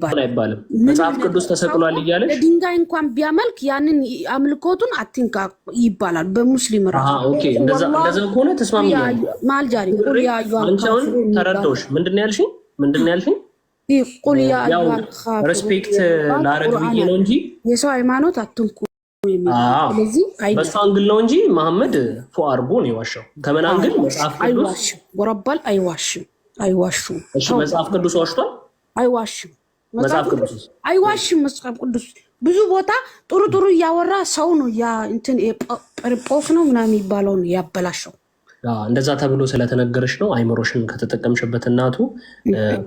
አይባልም መጽሐፍ ቅዱስ ተሰቅሏል ይያለሽ ድንጋይ እንኳን ቢያመልክ ያንን አምልኮቱን አትንካ ይባላል በሙስሊም ራሱ ኦኬ እንደዛ ከሆነ ተስማምኛለሁ ማልጃሪ ቁል ያ አንቺውን ተረዶሽ ምንድነው ያልሽኝ ቁል ያ ሪስፔክት ላረግ ብዬ ነው እንጂ የሰው ሃይማኖት አትንኩ ስለዚህ በሱ አንግል ነው እንጂ መሐመድ ፎአርቦ ነው የዋሻው ከመን አንግል መጽሐፍ ቅዱስ ወረባል አይዋሽም እሺ መጽሐፍ ቅዱስ ዋሽቷል አይዋሽም መጽሐፍ ቅዱስ ብዙ ቦታ ጥሩ ያወራ ሰው ነው ያ እንትን ጳውሎስ ነው ምናምን ይባለው ነው ያበላሸው እንደዛ ተብሎ ስለተነገረሽ ነው አይምሮሽን ከተጠቀምሽበት እናቱ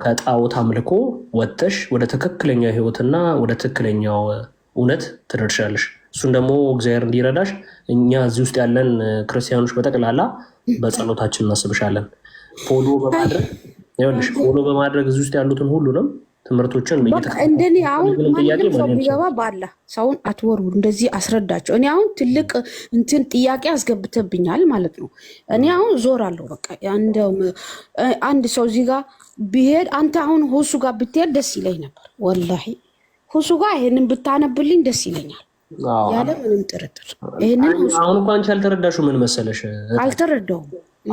ከጣዖት አምልኮ ወጥተሽ ወደ ተከክለኛ ህይወትና ወደ ተከክለኛው እውነት ትደርሻለሽ እሱን ደግሞ እግዚአብሔር እንዲረዳሽ እኛ እዚህ ውስጥ ያለን ክርስቲያኖች በጠቅላላ በጸሎታችን እናስብሻለን ፎሎ በማድረግ እዚህ ውስጥ ያሉትን ሁሉንም ትምህርቶችን እንደኔ አሁን ማንንም ሰው ቢገባ ባላ ሰውን አትወርዱ እንደዚህ አስረዳቸው እኔ አሁን ትልቅ እንትን ጥያቄ አስገብተብኛል ማለት ነው እኔ አሁን ዞራለሁ በቃ አንድ ሰው እዚህ ጋር ቢሄድ አንተ አሁን ሁሱ ጋር ብትሄድ ደስ ይለኝ ነበር ወላሂ ሁሱ ጋር ይሄንን ብታነብልኝ ደስ ይለኛል ያለ ምንም ጥርጥር ይሄንን አሁን እንኳን አንቺ አልተረዳሽው ምን መሰለሽ አልተረዳውም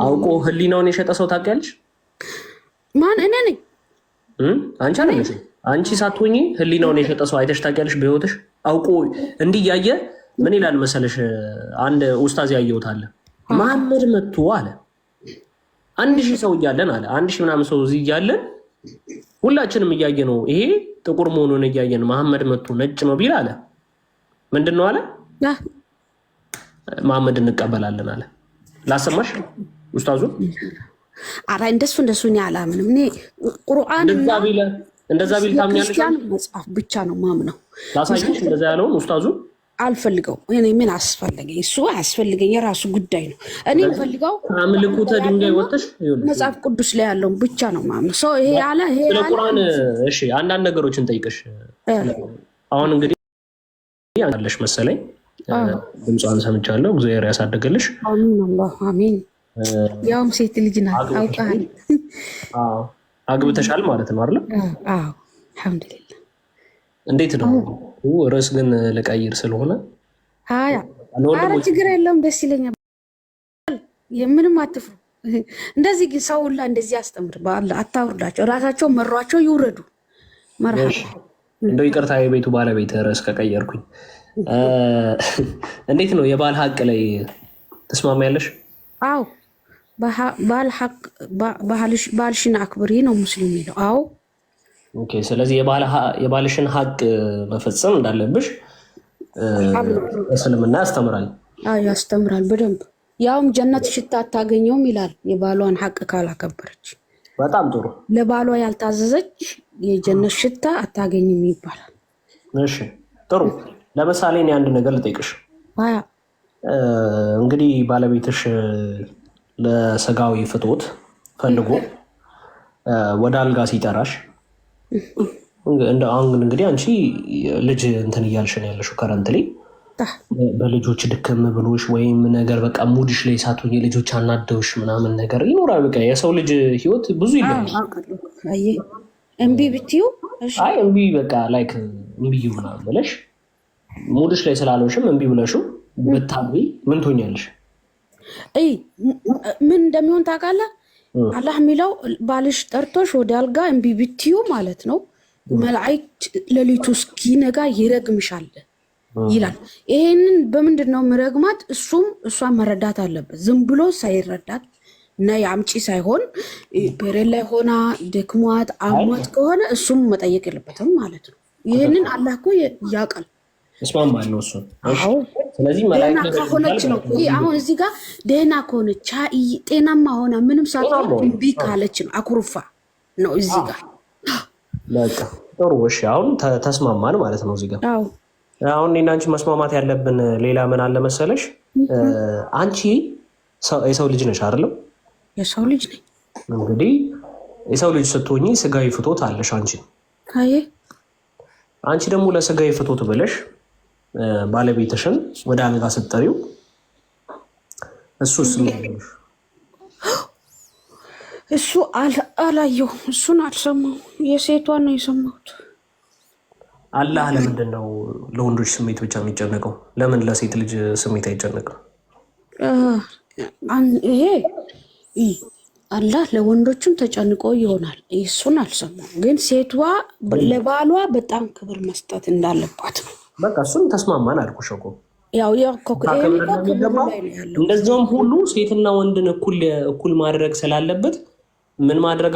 አውቆ ህሊናውን የሸጠ ሰው ታውቂያለሽ ማን እኔ ነኝ አንቺ አለሽ አንቺ ሳትሆኚ ህሊናውን የሸጠ ሰው አይተሽ ታውቂያለሽ በህይወትሽ አውቆ እንዲህ ያየ ምን ይላል መሰለሽ አንድ ኡስታዝ ያየውት አለ መሐመድ መጥቶ አለ 1000 ሰው እያለን አለ 1000 ምናምን ሰው እዚህ እያለን ሁላችንም እያየ ነው ይሄ ጥቁር መሆኑን እያየን መሐመድ መጥቶ ነጭ ነው ቢል አለ ምንድነው አለ መሐመድ እንቀበላለን አለ ላሰማሽ ኡስታዙ አራ እንደሱ እኔ አላምንም እኔ ቁርአን እንደዛ ቢል ታምኛለሽ ክርስቲያን መጽሐፍ ብቻ ነው ማምነው ላሳይሽ እንደዛ ያለውን ኡስታዙ አልፈልገው እኔ ምን አስፈልገኝ እሱ አስፈልገኝ የራሱ ጉዳይ ነው እኔ ፈልገው አምልኩተ ድንጋይ ወጥሽ መጽሐፍ ቅዱስ ላይ ያለው ብቻ ነው ማምነው ሰው ይሄ ቁርአን እሺ አንዳንድ ነገሮችን ጠይቅሽ አሁን እንግዲህ ያለሽ መሰለኝ ድምጿን ሰምቻለሁ እግዚአብሔር ያሳደገልሽ አሜን አላህ አሜን ያውም ሴት ልጅ ናት አውቃለሁ አግብተሻል ማለት ነው አይደል አልহামዱሊላህ እንዴት ነው ርዕስ ግን ለቀይር ስለሆነ አረ ችግር የለውም ደስ ይለኛል የምንም አትፍሩ እንደዚህ ግን ሰው ሁላ እንደዚህ ያስተምር በአላህ አታውርዳቸው ራሳቸው መሯቸው ይውረዱ መርሐባ እንደው ይቅርታ የቤቱ ባለቤት ርዕስ ከቀየርኩኝ እንዴት ነው የባል ሀቅ ላይ ተስማሚያለሽ አዎ ባል ሀቅ ባልሽን አክብሪ ነው ሙስሊም ነው አዎ ኦኬ ስለዚህ የባልሽን ሀቅ መፈጸም እንዳለብሽ እስልምና ያስተምራል ያስተምራል በደንብ ያውም ጀነት ሽታ አታገኘውም ይላል የባሏን ሀቅ ካላከበረች በጣም ጥሩ ለባሏ ያልታዘዘች የጀነት ሽታ አታገኝም ይባላል እሺ ጥሩ ለምሳሌ እኔ አንድ ነገር ልጠይቅሽ እንግዲህ ባለቤትሽ ለስጋዊ ፍቶት ፈልጎ ወደ አልጋ ሲጠራሽ እንግዲህ አንቺ ልጅ እንትን እያልሽ ነው ያለሽው ከረንትሊ በልጆች ድክም ብሎሽ ወይም ነገር በቃ ሙድሽ ላይ ሳትሆኚ ልጆች አናደውሽ ምናምን ነገር ይኖራል በቃ የሰው ልጅ ህይወት ብዙ ይላል እምቢ ብትዩ አይ እምቢ በቃ ላይክ እምቢ ምናምን ብለሽ ሙድሽ ላይ ስላልሆንሽም እምቢ ብለሽው ብታቢ ምን ትሆኛለሽ ምን እንደሚሆን ታውቃለህ አላህ የሚለው ባልሽ ጠርቶሽ ወደ አልጋ እምቢ ብትዩ ማለት ነው መላእክት ለሊቱ እስኪነጋ ይረግምሻል ይላል ይሄንን በምንድነው መረግማት እሷን መረዳት አለበት ዝም ብሎ ሳይረዳት እና ያምጪ ሳይሆን በሬ ላይ ሆና ደክሟት አሟት ከሆነ እሱም መጠየቅ የለበትም ማለት ነው ይሄንን አላህ እኮ ያውቃል እስማማል ነው እሱ አዎ ስለዚህ መላእክት ከሆነች ነው አሁን እዚህ ጋር ደህና ከሆነች ጤናማ ሆና ምንም ሳትሆን እምቢ ካለች ነው አኩርፋ ነው እዚህ ጋር በቃ ጥሩ እሺ አሁን ተስማማን ማለት ነው እዚህ ጋር አዎ አሁን እኔና አንቺ መስማማት ያለብን ሌላ ምን አለ መሰለሽ አንቺ የሰው ልጅ ነሽ አይደል የሰው ልጅ ነኝ እንግዲህ የሰው ልጅ ስትሆኚ ስጋዊ ፍቶት አለሽ አንቺ ደግሞ ለስጋዊ ፍቶት ብለሽ ባለቤትሽን ወደ አልጋ ስትጠሪው እሱስ እሱ አላየው እሱን አልሰማው የሴቷን ነው የሰማሁት አላህ ለምንድን ነው ለወንዶች ስሜት ብቻ የሚጨነቀው? ለምን ለሴት ልጅ ስሜት አይጨነቅም? ይሄ አላህ ለወንዶችም ተጨንቆ ይሆናል። እሱን አልሰማም፣ ግን ሴቷ ለባሏ በጣም ክብር መስጠት እንዳለባት ነው። በቃ እሱን ተስማማን አልኩሽ እኮ። ያው እንደዚያውም ሁሉ ሴትና ወንድን እኩል ማድረግ ስላለበት ምን ማድረግ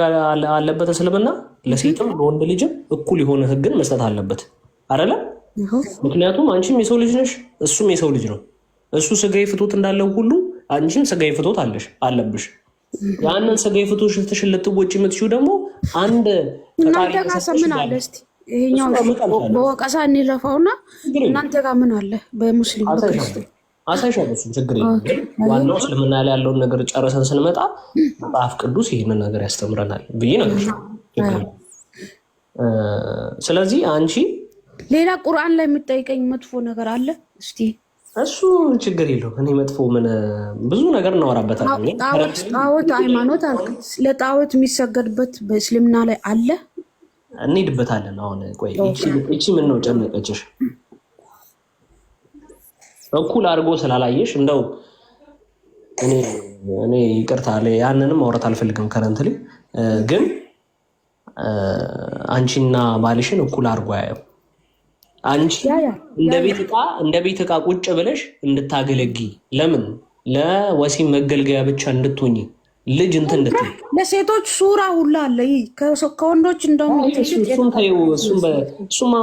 አለበት? እስልምና ለሴትም ለወንድ ልጅም እኩል የሆነ ህግን መስጠት አለበት አይደለ? ምክንያቱም አንቺም የሰው ልጅ ነሽ፣ እሱም የሰው ልጅ ነው። እሱ ስጋዊ ፍቶት እንዳለው ሁሉ አንቺም ስጋዊ ፍቶት አለብሽ። ያንን ስጋዊ ፍቶትሽን ልትወጪ የምትችይው ደግሞ አንድ እናንተ ጋር ምን አለ? እስኪ ይሄኛው በወቀሳ እንለፋውና እናንተ ጋር ምን አለ? በሙስሊም በክርስቲያን አሳይሻለሁ። እሱን ችግር የለም። ዋናው እስልምና ላይ ያለውን ነገር ጨርሰን ስንመጣ መጽሐፍ ቅዱስ ይህንን ነገር ያስተምረናል ብዬ ነገር። ስለዚህ አንቺ ሌላ ቁርአን ላይ የምጠይቀኝ መጥፎ ነገር አለ? እስቲ እሱ ችግር የለው። እኔ መጥፎ ምን ብዙ ነገር እናወራበታለን። ጣዖት ሃይማኖት አልክ። ለጣዖት የሚሰገድበት በእስልምና ላይ አለ? እንሄድበታለን። አሁን ቆይ እቺ ምን ነው ጨነቀችሽ? እኩል አድርጎ ስላላየሽ እንደው እኔ ይቅርታ ያንንም ማውራት አልፈልግም። ከረንትሊ ግን አንቺና ባልሽን እኩል አድርጎ ያየው። አንቺ እንደ ቤት ዕቃ ቁጭ ብለሽ እንድታገለጊ፣ ለምን ለወሲብ መገልገያ ብቻ እንድትሆኝ ልጅ እንትን እንድትይ ለሴቶች ሱራ ሁላ አለ። ከወንዶች እንደውም እሱማ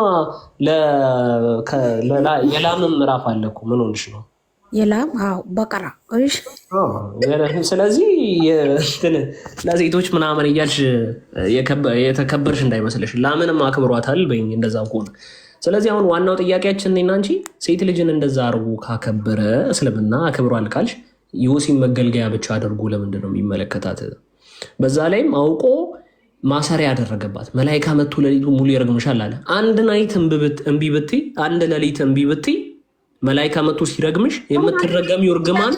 የላምም ምዕራፍ አለ እኮ። ምን ሆንሽ ነው? የላም በቀራ። ስለዚህ ለሴቶች ምናምን እያልሽ የተከበርሽ እንዳይመስልሽ። ላምንም አክብሯታል በይኝ እንደዛ ከሆነ። ስለዚህ አሁን ዋናው ጥያቄያችን እኔና አንቺ ሴት ልጅን እንደዛ አድርጎ ካከበረ እስልምና አክብሯል ካልሽ የወሲብ መገልገያ ብቻ አድርጎ ለምንድን ነው የሚመለከታት? በዛ ላይም አውቆ ማሰሪያ ያደረገባት። መላይካ መጥቶ ሌሊቱ ሙሉ ይረግምሻል አለ። አንድ ናይት እምቢ ብትይ፣ አንድ ሌሊት እምቢ ብትይ መላይካ መጥቶ ሲረግምሽ የምትረገሚው እርግማን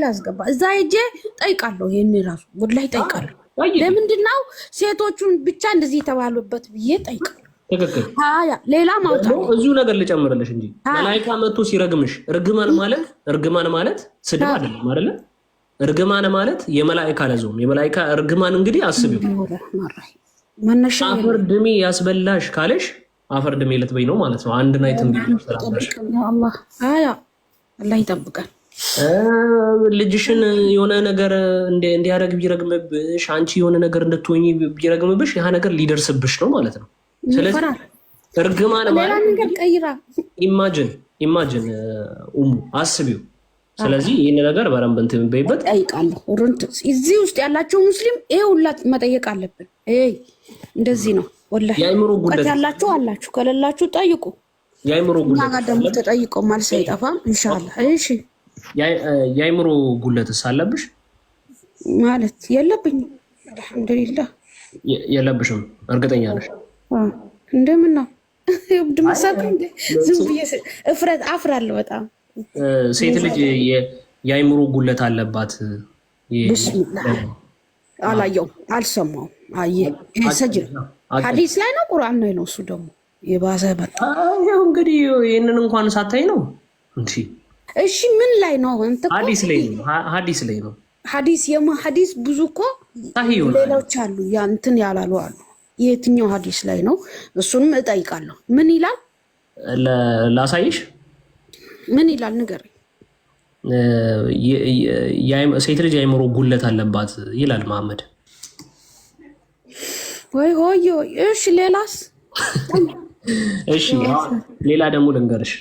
ላስገባ እዛ ሄጄ ጠይቃለሁ። ይህን ራሱ ወላሂ ጠይቃለሁ። ለምንድን ነው ሴቶቹን ብቻ እንደዚህ የተባሉበት ብዬ ጠይቃለሁ። ትክክል። ሌላ ማውጣ እዚሁ ነገር ልጨምርልሽ እንጂ መላይካ መጥቶ ሲረግምሽ እርግማን ማለት ስድብ አይደለም አይደለ? እርግማን ማለት የመላይካ ለዞም የመላይካ እርግማን እንግዲህ አስቢው። አፈር ድሜ ያስበላሽ ካለሽ አፈር ድሜ ልትበይ ነው ማለት ነው። አንድ ናይት አላህ ይጠብቃል። ልጅሽን የሆነ ነገር እንዲያደርግ ቢረግምብሽ፣ አንቺ የሆነ ነገር እንድትሆኝ ቢረግምብሽ ያ ነገር ሊደርስብሽ ነው ማለት ነው። ስለዚህ እርግማን ማለት ኢማጅን አስቢው። ስለዚህ ይህን ነገር በረንብ እንትን በይበት ጠይቃለሁ። እዚህ ውስጥ ያላቸው ሙስሊም ይሄ ሁላ መጠየቅ አለብን። እንደዚህ ነው ወላሂ። እውቀት ያላችሁ አላችሁ፣ ከሌላችሁ ጠይቁ። የአይምሮ ጉለት ደግሞ ተጠይቆ ማለት አይጠፋም ኢንሻአላህ። እሺ የአይምሮ ጉለትስ አለብሽ? ማለት የለብኝም አልሐምዱሊላህ። የለብሽም? እርግጠኛ ነሽ? እንደምን ነው ድምሳቅ ዝም ብዬ እፍረት አፍራለሁ በጣም። ሴት ልጅ የአይምሮ ጉለት አለባት? ብስሚላህ አላየውም፣ አልሰማውም። ሰጅር ሐዲስ ላይ ነው ቁርአን ላይ ነው? እሱ ደግሞ የባሰ በጣ እንግዲህ ይህንን እንኳን ሳታይ ነው እንጂ። እሺ ምን ላይ ነው? ሐዲስ ላይ ነው። ሐዲስ ብዙ እኮ ሌሎች አሉ እንትን ያላሉ አሉ። የትኛው ሐዲስ ላይ ነው? እሱንም እጠይቃለሁ። ምን ይላል? ላሳይሽ። ምን ይላል ንገረኝ። ሴት ልጅ የአይምሮ ጉለት አለባት ይላል መሐመድ። ወይ ሆይ። እሺ ሌላስ? እሺ ሌላ ደግሞ ልንገርሽ።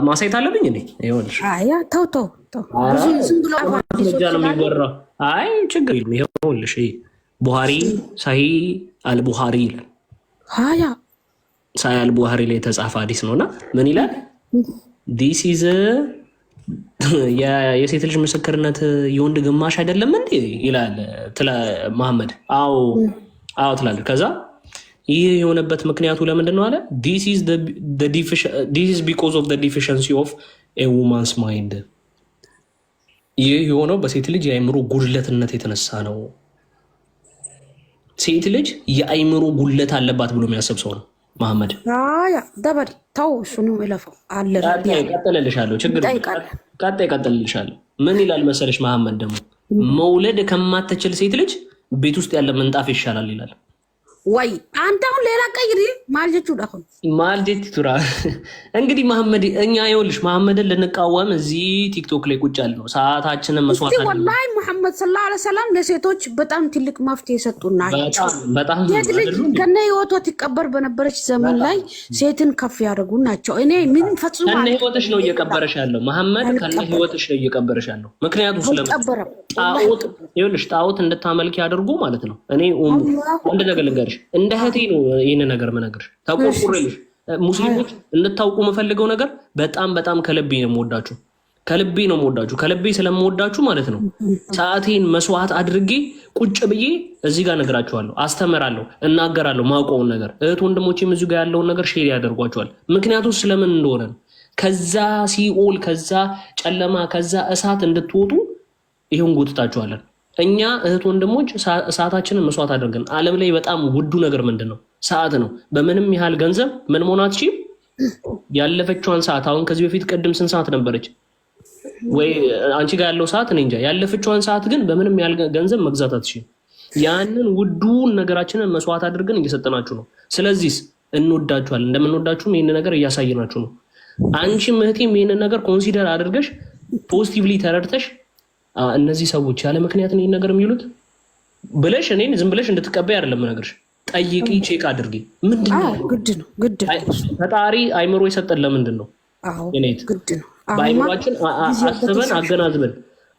ማሳየት አለብኝ እንዴ? ይኸውልሽ። ተው ዝም ብሎ ነው የሚወራው። አይ ችግር የለም። ይኸውልሽ ቡሃሪ ሳሂ አልቡሃሪ ይላል። ሳሂ አልቡሃሪ ላይ የተጻፈ ሐዲስ ነውና ምን ይላል? ዲስ ኢዝ የሴት ልጅ ምስክርነት የወንድ ግማሽ አይደለም እንዴ ይላል መሐመድ። አዎ ትላለች። ከዛ ይህ የሆነበት ምክንያቱ ለምንድን ነው አለ? ዲስ ኢዝ ቢኮዝ ኦፍ ዘ ዲፊሽንሲ ኦፍ ኤ ውማንስ ማይንድ። ይህ የሆነው በሴት ልጅ የአይምሮ ጉድለትነት የተነሳ ነው። ሴት ልጅ የአይምሮ ጉድለት አለባት ብሎ የሚያስብ ሰው ነው መሐመድ ያ ደበሪ ተው እሱንም እለፈው አለ ቀጥልልሻለሁ ችግር ቀጥልልሻለሁ ምን ይላል መሰለሽ መሐመድ ደግሞ መውለድ ከማትችል ሴት ልጅ ቤት ውስጥ ያለ ምንጣፍ ይሻላል ይላል ወይ አንተ አሁን ሌላ ቀይሪ ማልጀቱ ዳሁን ማልጀት ቱራ እንግዲህ መሐመድ እኛ ይኸውልሽ መሐመድን ልንቃወም እዚህ ቲክቶክ ላይ ቁጭ ያለ ነው ሰዓታችንን መስዋዕት አድርገን ወላሂ መሐመድ ሰለላሁ ዐለይሂ ወሰለም ለሴቶች በጣም ትልቅ መፍትሄ የሰጡና በጣም ከነ ህይወቷ ትቀበር በነበረች ዘመን ላይ ሴትን ከፍ ያደርጉ ናቸው እኔ ምን ፈጽሞ ከነ ህይወትሽ ነው እየቀበረሽ ያለው መሐመድ ከነ ህይወትሽ ነው እየቀበረሽ ያለው ምክንያቱም ስለምን ጣዖት ይኸውልሽ ጣዖት እንድታመልክ ያደርጉ ማለት ነው እኔ አንድ ነገር ልንገርሽ እንደ እህቴ ነው ይሄን ነገር መነገርሽ ተቆርቁሬልሽ ሙስሊሞች እንድታውቁ የምፈልገው ነገር በጣም ከልቤ ነው የምወዳችሁ ከልቤ ስለምወዳችሁ ማለት ነው ሰዓቴን መስዋዕት አድርጌ ቁጭ ብዬ እዚህ ጋር ነግራችኋለሁ አስተምራለሁ እናገራለሁ ማውቀውን ነገር እህት ወንድሞቼም እዚህ ጋር ያለውን ነገር ሼር ያደርጓቸዋል ምክንያቱም ስለምን እንደሆነ ከዛ ሲኦል ከዛ ጨለማ ከዛ እሳት እንድትወጡ ይሄን ጎትታችኋለን እኛ እህት ወንድሞች ሰዓታችንን መስዋዕት አድርገን ዓለም ላይ በጣም ውዱ ነገር ምንድነው ሰዓት ነው በምንም ያህል ገንዘብ ምን መሆናት እቺ ያለፈችዋን ሰዓት አሁን ከዚህ በፊት ቀድም ስንት ሰዓት ነበረች ወይ አንቺ ጋር ያለው ሰዓት እኔ እንጃ ያለፈችዋን ሰዓት ግን በምንም ያህል ገንዘብ መግዛት አትችልም ያንን ውዱን ነገራችንን መስዋዕት አድርገን እየሰጠናችሁ ነው ስለዚህ እንወዳችኋለን እንደምንወዳችሁም ይሄን ነገር እያሳየናችሁ ነው አንቺም እህቴም ይሄን ነገር ኮንሲደር አድርገሽ ፖዚቲቭሊ ተረድተሽ እነዚህ ሰዎች ያለ ምክንያት ነው ነገር የሚሉት ብለሽ እኔን ዝም ብለሽ እንድትቀበይ አይደለም ነገርሽ ጠይቂ ቼክ አድርጊ ምንድነው ግድ ነው ፈጣሪ አይምሮ ይሰጠን ለምንድነው እኔት ግድ ነው ባይምሮአችን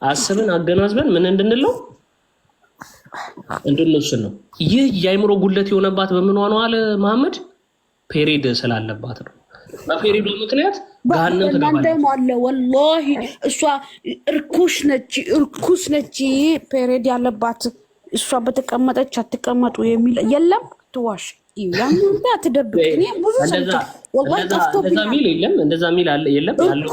አስበን አገናዝበን ምን እንድንለው እንድንወስን ነው ይህ የአይምሮ ጉለት የሆነባት በምን ሆነው አለ መሐመድ ፔሪድ ስላለባት ነው በፔሪዱ ምክንያት ጋነም ተጋባለ ወላሂ እሷ እርኩስ ነች ፔሪድ ያለባት እሷ በተቀመጠች አትቀመጡ የሚል የለም ትዋሽ ያንተ አትደብቅ እኔ ብዙ ሰምታ ወላሂ እንደዛ ሚል አለ የለም ያለው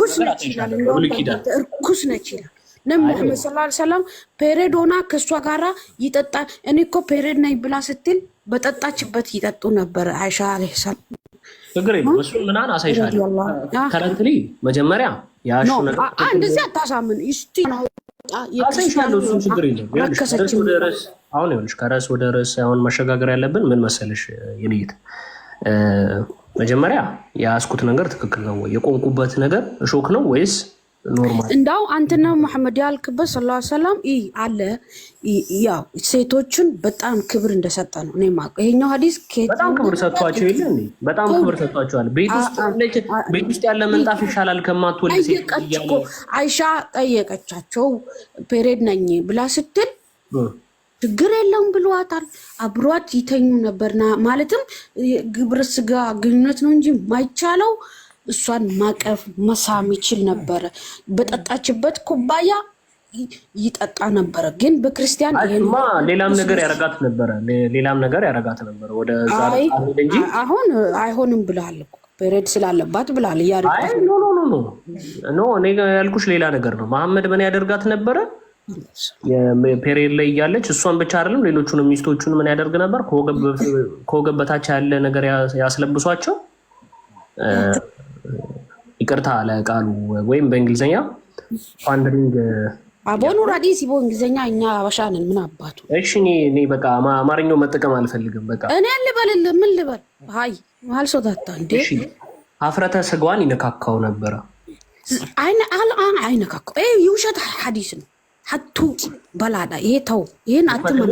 እርኩስ ነች ይላል ነብዩ ሰለላሁ ዐለይሂ ወሰለም ፔሪድ ሆና ከሷ ጋራ ይጠጣል እኔ እኮ ፔሪድ ነኝ ብላ ስትል በጠጣችበት ይጠጡ ነበር አይሻ አለይሂ ሰላም ፍቅሬ ወሱ ምናን አሳይሻለሁ ከረንትሊ መጀመሪያ ያሹ ነገር እንደዚህ አታሳምን እስቲ አሳይሻለሁ እሱ ችግር የለም አሁን ይኸውልሽ ከራስ ወደ ራስ አሁን መሸጋገር ያለብን ምን መሰለሽ የኔት መጀመሪያ ያስኩት ነገር ትክክል ነው ወይ የቆንኩበት ነገር እሾክ ነው ወይስ ኖርማል እንዳው አንተና መሐመድ ያልክበት ሰለላሁ ዐለይሂ ወሰለም አለ ያው ሴቶችን በጣም ክብር እንደሰጠ ነው እኔ ማቀ ይሄኛው ሐዲስ በጣም ክብር ሰጥቷቸው ይለ እንዴ በጣም ክብር ሰጥቷቸዋል ቤት ውስጥ ያለ ምንጣፍ ይሻላል ከማትወልድ ሴት ይያለ አይሻ ጠየቀቻቸው ፔሪድ ነኝ ብላ ስትል ችግር የለውም ብሏታል አብሯት ይተኙ ነበርና ማለትም ግብረ ስጋ ግንኙነት ነው እንጂ ማይቻለው እሷን ማቀፍ መሳም ይችል ነበር በጠጣችበት ኩባያ ይጠጣ ነበር ግን በክርስቲያን ይሄማ ሌላም ነገር ያረጋት ነበር ወደ ዛሬ እንጂ አሁን አይሆንም ብለሃል እኮ ፔሪድ ስላለባት ብለሃል አይ ኖ እኔ ያልኩሽ ሌላ ነገር ነው መሐመድ ምን ያደርጋት ነበር የፔሪድ ላይ ያለች እሷን ብቻ አይደለም ሌሎቹንም ሚስቶቹን ምን ያደርግ ነበር ከወገበታች ያለ ነገር ያስለብሷቸው ይቅርታ ለቃሉ ወይም በእንግሊዘኛ ፋንድሪንግ አቦኑ ራዲስ ይቦ እንግሊዘኛ እኛ አበሻንን ምን አባቱ እሺ እኔ በቃ አማርኛው መጠቀም አልፈልግም በቃ እኔ ልበልልህ ምን ልበል ሃይ ማልሶታታ እንዴ እሺ አፍረተ ስጋዋን ይነካካው ነበር አይነካካው ይውሸት ሐዲስ ነው ሐቱ በላዳ ይሄ ተው ይሄን አትመን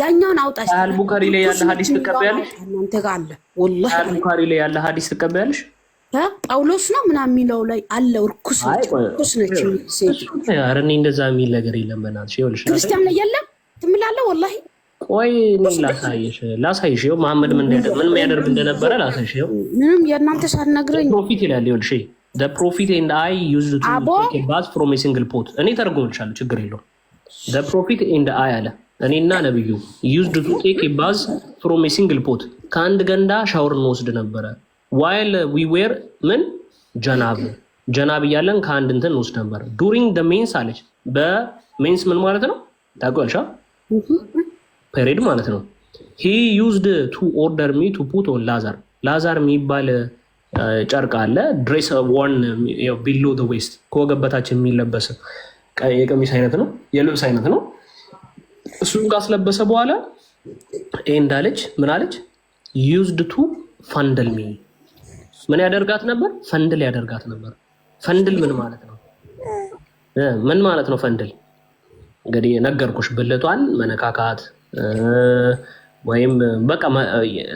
ያኛውን አውጣሽ አልቡኻሪ ላይ ያለ ሐዲስ ተቀበያለሽ አንተ ጋር አለ ወላሂ አልቡኻሪ ላይ ያለ ሐዲስ ተቀበያለሽ ጳውሎስ ነው ምናምን የሚለው ላይ አለ እርኩስ ነች ሴት አረኔ እንደዛ የሚል ነገር የለም በእናትሽ ይኸውልሽ ክርስቲያን ላይ የለም ትምላለህ ወላሂ ቆይ ላሳይሽ ይኸው መሐመድ ምን ያደርግ እንደነበረ ላሳይሽ ይኸው ምንም የእናንተ ሳትነግረኝ ፕሮፊት ይላል ይኸውልሽ the prophet and I used to take a bath from a single pot እኔ ተርጎምልሻለሁ ችግር የለውም the prophet and I አለ እኔና ነብዩ used to take a bath from a single pot ከአንድ ገንዳ ሻወር እንወስድ ነበረ while we were ምን ጀናብ እያለን ከአንድ እንትን እንወስድ ነበር during the mens አለች በሜንስ ምን ማለት ነው ታውቂያለሽ ፔሪድ ማለት ነው he used to order me to put on ላዛር የሚባል ጨርቅ አለ ድሬስ ዋን ቢሎ ደ ዌስት ከወገበታችን የሚለበስ የቀሚስ አይነት ነው፣ የልብስ አይነት ነው። እሱን ካስለበሰ በኋላ እንዳለች ምን አለች? ዩዝድ ቱ ፈንድል ሚ ምን ያደርጋት ነበር? ፈንድል ያደርጋት ነበር። ፈንድል ምን ማለት ነው? ምን ማለት ነው ፈንድል? እንግዲህ ነገርኩሽ፣ ብልቷን መነካካት ወይም በቃ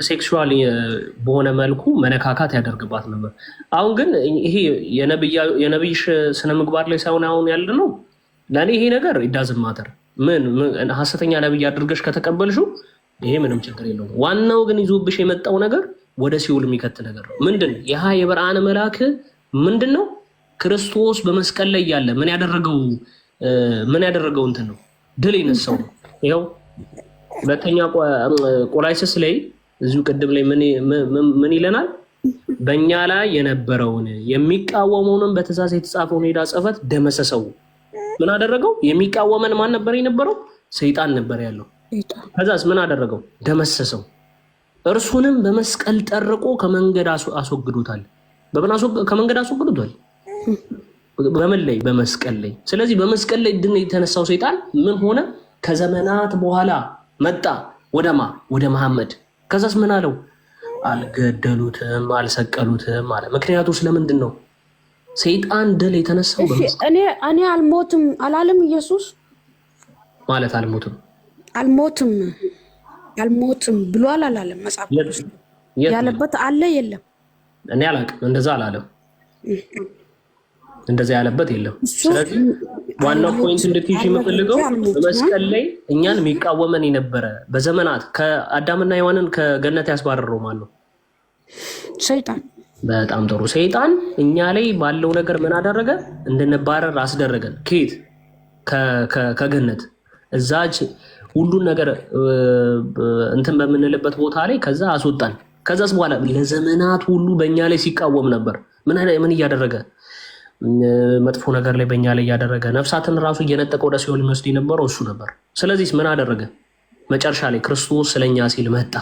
ሴክሹዋል በሆነ መልኩ መነካካት ያደርግባት ነበር። አሁን ግን ይሄ የነብይሽ ስነ ምግባር ላይ ሳይሆን አሁን ያለ ነው። ለእኔ ይሄ ነገር ኢዳዝም ማተር ምን ሐሰተኛ ነብይ አድርገሽ ከተቀበልሽው ይሄ ምንም ችግር የለውም። ዋናው ግን ይዞብሽ የመጣው ነገር ወደ ሲኦል የሚከት ነገር ነው። ምንድን ይህ የብርሃን መልአክ ምንድን ነው? ክርስቶስ በመስቀል ላይ ያለ ምን ያደረገው እንትን ነው፣ ድል የነሳው ነው። ይኸው ሁለተኛ ቆላስይስ ላይ እዚሁ ቅድም ላይ ምን ይለናል? በእኛ ላይ የነበረውን የሚቃወመውንም በትእዛዝ የተጻፈውን ሄዳ ጽሕፈት ደመሰሰው። ምን አደረገው? የሚቃወመን ማን ነበር የነበረው? ሰይጣን ነበር ያለው። ከዛስ ምን አደረገው? ደመሰሰው። እርሱንም በመስቀል ጠርቆ ከመንገድ አስወግዶታል። ከመንገድ አስወግዶታል። በምን ላይ? በመስቀል ላይ። ስለዚህ በመስቀል ላይ ድል የተነሳው ሰይጣን ምን ሆነ? ከዘመናት በኋላ መጣ። ወደ መሐመድ። ከዛስ ምን አለው? አልገደሉትም፣ አልሰቀሉትም አለ። ምክንያቱ ስለምንድን ነው? ሰይጣን ድል የተነሳው እኔ አልሞትም አላለም ኢየሱስ? ማለት አልሞትም ብሏል አላለም? መጽሐፍ ቅዱስ ያለበት አለ የለም? እኔ አላውቅም። እንደዛ አላለም። እንደዛ ያለበት የለም። ስለዚህ ዋናው ፖይንት እንድትይዥ የምፈልገው በመስቀል ላይ እኛን የሚቃወመን የነበረ በዘመናት ከአዳምና ሔዋንን ከገነት ያስባረረው ማን ነው? ሰይጣን። በጣም ጥሩ። ሰይጣን እኛ ላይ ባለው ነገር ምን አደረገ? እንድንባረር አስደረገን። ከየት? ከገነት። እዛች ሁሉን ነገር እንትን በምንልበት ቦታ ላይ ከዛ አስወጣን። ከዛስ በኋላ ለዘመናት ሁሉ በእኛ ላይ ሲቃወም ነበር። ምን እያደረገ? መጥፎ ነገር ላይ በእኛ ላይ እያደረገ ነፍሳትን ራሱ እየነጠቀ ወደ ሲኦል የሚወስድ የነበረው እሱ ነበር። ስለዚህ ምን አደረገ? መጨረሻ ላይ ክርስቶስ ስለኛ ሲል መጣ።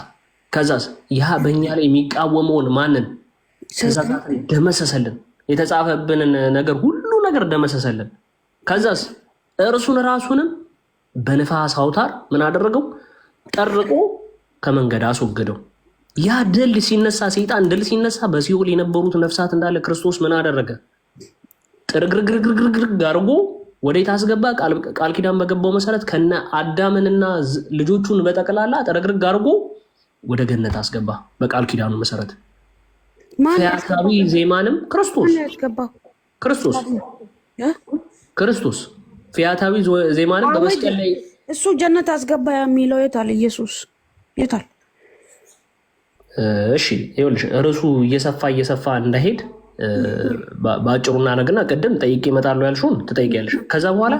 ከዛስ ያ በእኛ ላይ የሚቃወመውን ማንን ደመሰሰልን። የተጻፈብንን ነገር ሁሉ ነገር ደመሰሰልን። ከዛስ እርሱን ራሱንም በንፋስ አውታር ምን አደረገው? ጠርቆ ከመንገድ አስወገደው። ያ ድል ሲነሳ፣ ሰይጣን ድል ሲነሳ በሲኦል የነበሩት ነፍሳት እንዳለ ክርስቶስ ምን አደረገ? ጥርግርግርግርግርግ አድርጎ ወዴት አስገባ? ቃል ኪዳን በገባው መሰረት ከነ አዳምንና ልጆቹን በጠቅላላ ጥርግርግ አድርጎ ወደ ገነት አስገባ። በቃል ኪዳኑ መሰረት ፈያታዊ ዜማንም ክርስቶስ ፈያታዊ ዜማንም በመስቀል ላይ እሱ ጀነት አስገባ የሚለው የታል? ኢየሱስ የታል? እሺ ይኸውልሽ፣ እርሱ እየሰፋ እንዳይሄድ በአጭሩ እናደርግና ቅድም ጠይቄ እመጣለሁ ያልሽውን ትጠይቂያለሽ። ከዛ በኋላ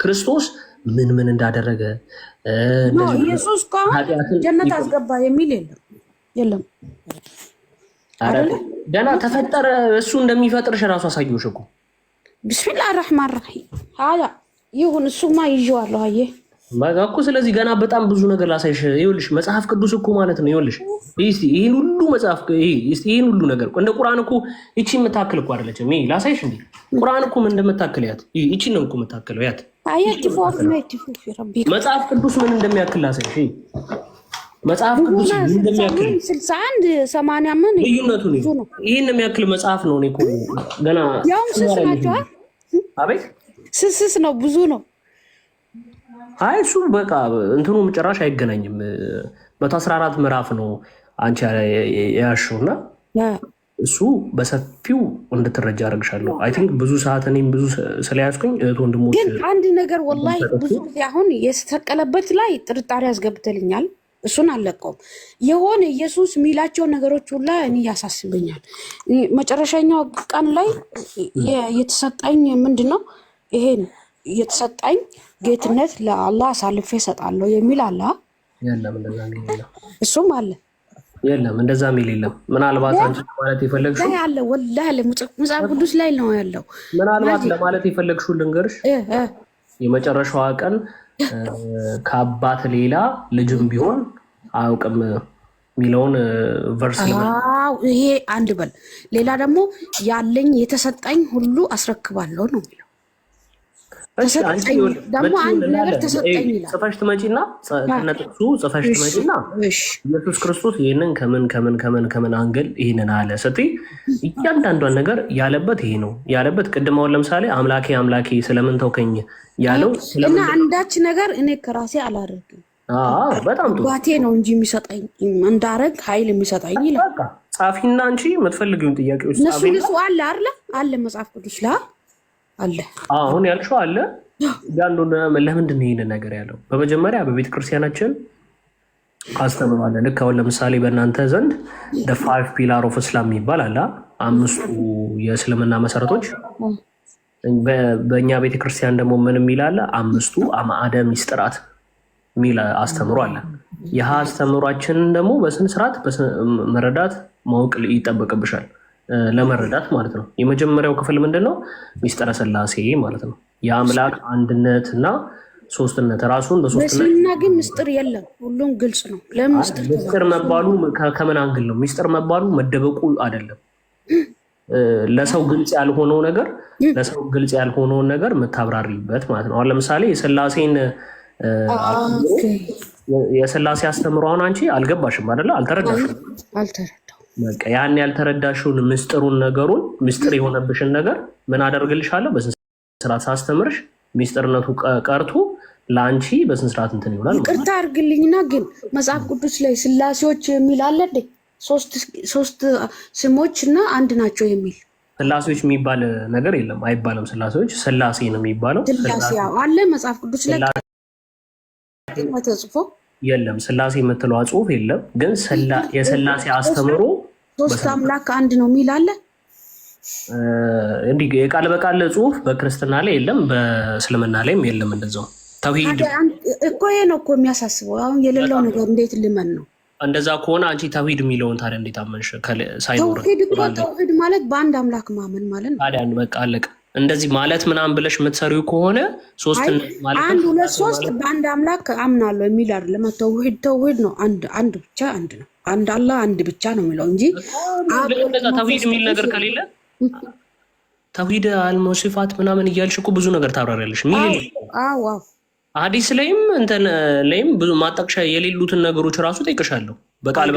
ክርስቶስ ምን እንዳደረገ ኢየሱስ ጀነት አስገባ የሚል የለም። ገና ተፈጠረ። እሱ እንደሚፈጥርሽ እራሱ አሳየሁሽ እኮ። ቢስሚላህ ራህማን ራሂም ይሁን። እሱማ ይዤዋለሁ። አየህ በቃ እኮ። ስለዚህ ገና በጣም ብዙ ነገር ላሳይሽ። ይኸውልሽ መጽሐፍ ቅዱስ እኮ ማለት ነው። ይኸውልሽ ይህን ሁሉ መጽሐፍ ይህን ሁሉ ነገር እንደ ቁርአን እኮ ይቺ የምታክል እኮ አይደለችም። ላሳይሽ እንዴ ቁርአን እኮ ምን እንደምታክል ያት። ይቺ ነው እኮ የምታክለው ያት። መጽሐፍ ቅዱስ ምን እንደሚያክል ላሳይሽ። መጽሐፍ ቅዱስ ምን እንደሚያክል 61 80 ምን ልዩነቱ ነው። ይህን የሚያክል መጽሐፍ ነው። እኔ እኮ ገና ያውም ስስ ናቸው። አቤት ስስ ነው፣ ብዙ ነው። አይ እሱ በቃ እንትኑ ጭራሽ አይገናኝም። 114 ምዕራፍ ነው አንቺ ያልሽው እና እሱ በሰፊው እንድትረጃ አደርግሻለሁ። አይ ቲንክ ብዙ ሰዓት እኔም ብዙ ስለያዝኩኝ እህት ወንድሞች፣ ግን አንድ ነገር ወላሂ ብዙ ጊዜ አሁን የተሰቀለበት ላይ ጥርጣሬ ያስገብተልኛል። እሱን አለቀውም። የሆነ ኢየሱስ የሚላቸው ነገሮች ሁላ እኔ ያሳስበኛል። መጨረሻኛው ቀን ላይ የተሰጠኝ ምንድን ነው? ይሄን የተሰጠኝ ጌትነት ለአላህ አሳልፌ እሰጣለሁ የሚል አለ። የለም እንደዛ የሚል የለም። እሱም አለ። የለም እንደዛ የሚል የለም። ምናልባት አንቺ ማለት የፈለግሽው አለ ወላሂ መጽሐፍ ቅዱስ ላይ ነው ያለው። ምናልባት ለማለት የፈለግሽው ልንገርሽ፣ የመጨረሻዋ ቀን ከአባት ሌላ ልጅም ቢሆን አያውቅም የሚለውን ቨርስ ይሄ አንድ በል። ሌላ ደግሞ ያለኝ የተሰጠኝ ሁሉ አስረክባለሁ ነው የሚለው። ደግሞ አንድ ነገር ተሰጠኝ ይላል። ጽፈሽ ትመጪና ከነጥቅሱ ጽፈሽ ትመጪና ኢየሱስ ክርስቶስ ይህንን ከምን አንግል ይህንን አለ ስትይ እያንዳንዷን ነገር ያለበት ይሄ ነው ያለበት። ቅድማውን ለምሳሌ አምላኬ ስለምን ተውከኝ ያለው እና አንዳች ነገር እኔ ከራሴ አላደርግም በጣም ጥሩ ባቴ ነው እንጂ የሚሰጠኝ እንዳረግ ኃይል የሚሰጠኝ ይላል። ጻፊና አንቺ የምትፈልጊውን ጥያቄዎች ነሱ አለ አለ መጽሐፍ ቅዱስ ላይ አለ። አሁን ያልሽው አለ ያንዱን ለምንድን ነው ይሄን ነገር ያለው? በመጀመሪያ በቤተ ክርስቲያናችን አስተምሯል። ልክ አሁን ለምሳሌ በእናንተ ዘንድ the 5 pillars of Islam ይባል አለ፣ 5ቱ የእስልምና መሰረቶች። በእኛ ቤተ ክርስቲያን ደግሞ ምን የሚል አለ? 5ቱ አማአደ ሚስጥራት የሚል አስተምሮ አለ። ይህ አስተምሯችንን ደግሞ በስነ ስርዓት መረዳት ማወቅ ይጠበቅብሻል። ለመረዳት ማለት ነው። የመጀመሪያው ክፍል ምንድን ነው? ሚስጥረ ስላሴ ማለት ነው። የአምላክ አንድነት እና ሶስትነት ራሱን በሶስትነት ግን ምስጢር የለም፣ ሁሉም ግልጽ ነው። ምስጢር መባሉ ከምን አንግል ነው? ምስጢር መባሉ መደበቁ አይደለም። ለሰው ግልጽ ያልሆነውን ነገር የምታብራሪበት ማለት ነው። አሁን ለምሳሌ የስላሴ አስተምሮ አሁን አንቺ አልገባሽም አይደለ? አልተረዳሽም። ያን ያልተረዳሽውን ምስጢሩን ነገሩን ምስጢር የሆነብሽን ነገር ምን አደርግልሻለሁ? በስነ ስርዓት ሳስተምርሽ ምስጢርነቱ ቀርቶ ለአንቺ በስነ ስርዓት እንትን ይሆናል። ይቅርታ አድርግልኝና ግን መጽሐፍ ቅዱስ ላይ ስላሴዎች የሚል አለ እንዴ? ሶስት ስሞች እና አንድ ናቸው የሚል ስላሴዎች የሚባል ነገር የለም፣ አይባልም። ስላሴ ነው የሚባለው። ስላሴ አለ መጽሐፍ ቅዱስ ላይ ተጽፎ የለም። ስላሴ የምትለዋ ጽሁፍ የለም። ግን የስላሴ አስተምሮ ሶስት አምላክ አንድ ነው የሚል አለ። እንዲህ የቃል በቃል ጽሁፍ በክርስትና ላይ የለም፣ በእስልምና ላይም የለም። እንደዛው ተውሂድ እኮ ይሄ ነው እኮ የሚያሳስበው። አሁን የሌለው ነገር እንዴት ልመን ነው? እንደዛ ከሆነ አንቺ ተውሂድ የሚለውን ታዲያ እንዴት አመንሽ? ሳይኖር ተውሂድ ማለት በአንድ አምላክ ማመን ማለት ነው። ታዲያ በቃ አለቀ። እንደዚህ ማለት ምናምን ብለሽ የምትሰሪው ከሆነ አንድ ሁለት ሶስት በአንድ አምላክ አምናለሁ የሚል አይደለም። ተውሂድ ነው አንድ ብቻ አንድ ነው። አንድ አላህ አንድ ብቻ ነው የሚለው እንጂ ተውሂድ የሚል ነገር ከሌለ ተውሂድ አልሙሲፋት ምናምን እያልሽ እኮ ብዙ ነገር ታብራሪያለሽ። ሐዲስ ላይም እንትን ላይም ብዙ ማጣቀሻ የሌሉትን ነገሮች ራሱ ጠይቀሻለሁ። በቃል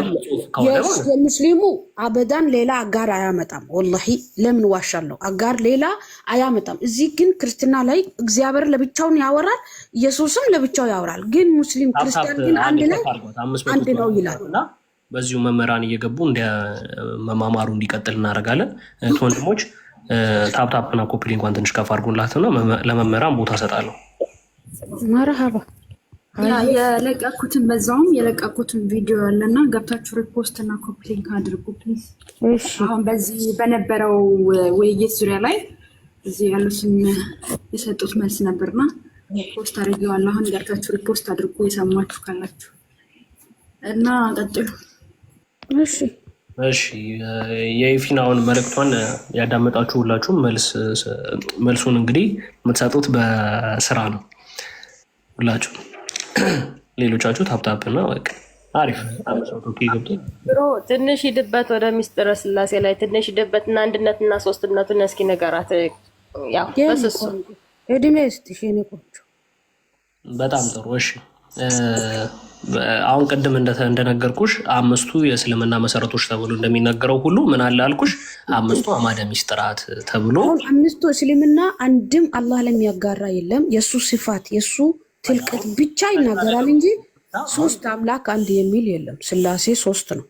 የሙስሊሙ አበዳን ሌላ አጋር አያመጣም። ወላሂ ለምን ዋሻለሁ? አጋር ሌላ አያመጣም። እዚህ ግን ክርስትና ላይ እግዚአብሔር ለብቻውን ያወራል፣ ኢየሱስም ለብቻው ያወራል። ግን ሙስሊም ክርስቲያን ግን አንድ ላይ አንድ ነው ይላል። በዚሁ መምህራን እየገቡ መማማሩ እንዲቀጥል እናደርጋለን። ወንድሞች ታፕታፕና ኮፒ ሊንኳን ትንሽ ከፍ አድርጉላትና ለመምህራን ቦታ እሰጣለሁ። መርሃባ የለቀኩትን በዛውም የለቀኩትን ቪዲዮ ያለና ገብታችሁ ሪፖስት እና ኮፒ ሊንክ አድርጉ ፕሊዝ። አሁን በዚህ በነበረው ውይይት ዙሪያ ላይ እዚህ ያሉትን የሰጡት መልስ ነበርና ፖስት አድርጌዋለሁ። አሁን ገብታችሁ ሪፖስት አድርጉ የሰማችሁ ካላችሁ እና ቀጥሉ። እሺ የኢፊናውን መልእክቷን ያዳመጣችሁ ሁላችሁም መልሱን እንግዲህ የምትሰጡት በስራ ነው ሁላችሁ። ሌሎቻችሁ ታፕታፕ እና በቃ አሪፍ ገብቶ ብሮ ትንሽ ሂድበት ወደ ሚስጥረ ስላሴ ላይ ትንሽ ሂድበትና አንድነትና ሶስትነቱን እስኪ ነገራት። ያው በስሱ እድሜ ስትሽ ቆንጆ በጣም ጥሩ። እሺ አሁን ቅድም እንደነገርኩሽ 5ቱ የእስልምና መሰረቶች ተብሎ እንደሚነገረው ሁሉ ምን አለ አልኩሽ? 5ቱ አማደ ሚስጥራት ተብሎ 5ቱ እስልምና አንድም አላህ ለሚያጋራ የለም። የሱ ሲፋት የሱ ትልቀት ብቻ ይናገራል እንጂ ሶስት አምላክ አንድ የሚል የለም። ስላሴ ሶስት ነው።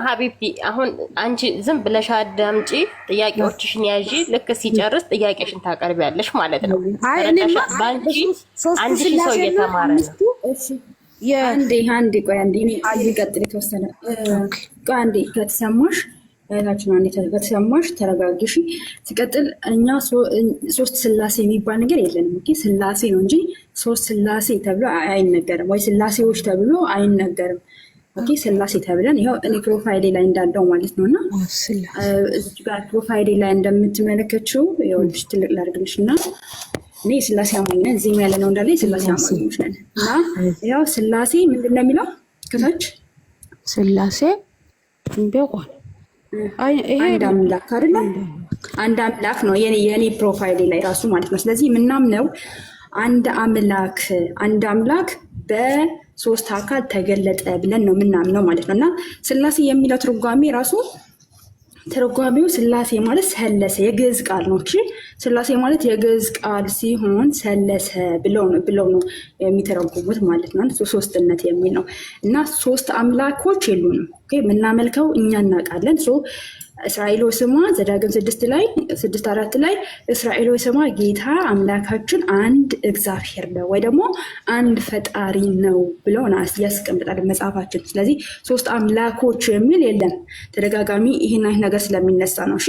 ሀቢብቲ አሁን አንቺ ዝም ብለሽ አዳምጪ፣ ጥያቄዎችሽን ያዢ። ልክ ሲጨርስ ጥያቄሽን ታቀርቢያለሽ ማለት ነው። በአንቺ 1000 ሰው እየተማረ ነው። አንዴ ቆይ አንዴ ቀጥል። የተወሰነ ቆይ አንዴ ከተሰማሽ ታችን ከተሰማሽ ተረጋግሽ። ሲቀጥል እኛ ሶስት ስላሴ የሚባል ነገር የለንም። ስላሴ ነው እንጂ ሶስት ስላሴ ተብሎ አይነገርም፣ ወይ ስላሴዎች ተብሎ አይነገርም። ስላሴ ተብለን ይኸው እኔ ፕሮፋይሌ ላይ እንዳለው ማለት ነው። እና እዚህ ጋር ፕሮፋይሌ ላይ እንደምትመለከችው ይኸውልሽ ትልቅ ላድርግልሽ እና እኔ ስላሴ አማኝ ነን። እዚህም ያለ ነው እንዳለ ስላሴ አማኞች ነን እና ያው ስላሴ ምንድን ነው የሚለው ከታች ስላሴ ቢቆን አንድ አምላክ አይደለ? አንድ አምላክ ነው የኔ ፕሮፋይል ላይ ራሱ ማለት ነው። ስለዚህ ምናምነው አንድ አምላክ በሶስት አካል ተገለጠ ብለን ነው ምናምነው ማለት ነው። እና ስላሴ የሚለው ትርጓሜው ስላሴ ማለት ሰለሰ የግዕዝ ቃል ነው። ስላሴ ማለት የግዕዝ ቃል ሲሆን ሰለሰ ብለው ነው የሚተረጉሙት ማለት ነው። ሶስትነት የሚል ነው እና ሶስት አምላኮች የሉንም። የምናመልከው እኛ እናውቃለን። እስራኤል ሆይ ስማ ዘዳግም 6:4 ላይ እስራኤል ሆይ ስማ ጌታ አምላካችን አንድ እግዚአብሔር ነው ወይ ደግሞ አንድ ፈጣሪ ነው ብለው ያስቀምጣል መጽሐፋችን። ስለዚህ ሶስት አምላኮች የሚል የለም። ተደጋጋሚ ይህን አይነት ነገር ስለሚነሳ ነው። እሺ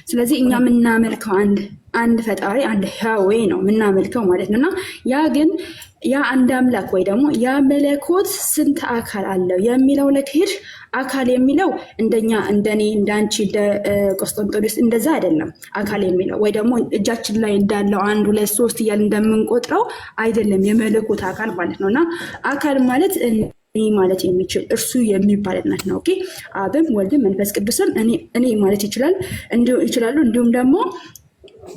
ስለዚህ እኛ የምናመልከው አንድ ፈጣሪ አንድ ያዌ ነው የምናመልከው ማለት ነው። እና ያ አንድ አምላክ ወይ ደግሞ ያ መለኮት ስንት አካል አለው የሚለው ለክሄድ አካል የሚለው እንደኔ እንዳንቺ እንደ ቆስጠንጦስ እንደዛ አይደለም። አካል የሚለው ወይ ደግሞ እጃችን ላይ እንዳለው 1 2 3 እያልን እንደምንቆጥረው አይደለም የመለኮት አካል ማለት ነው። እና አካል ማለት እኔ ማለት የሚችል እርሱ የሚባልነት ነው። አብም ወልድም መንፈስ ቅዱስም እኔ ማለት ይችላሉ።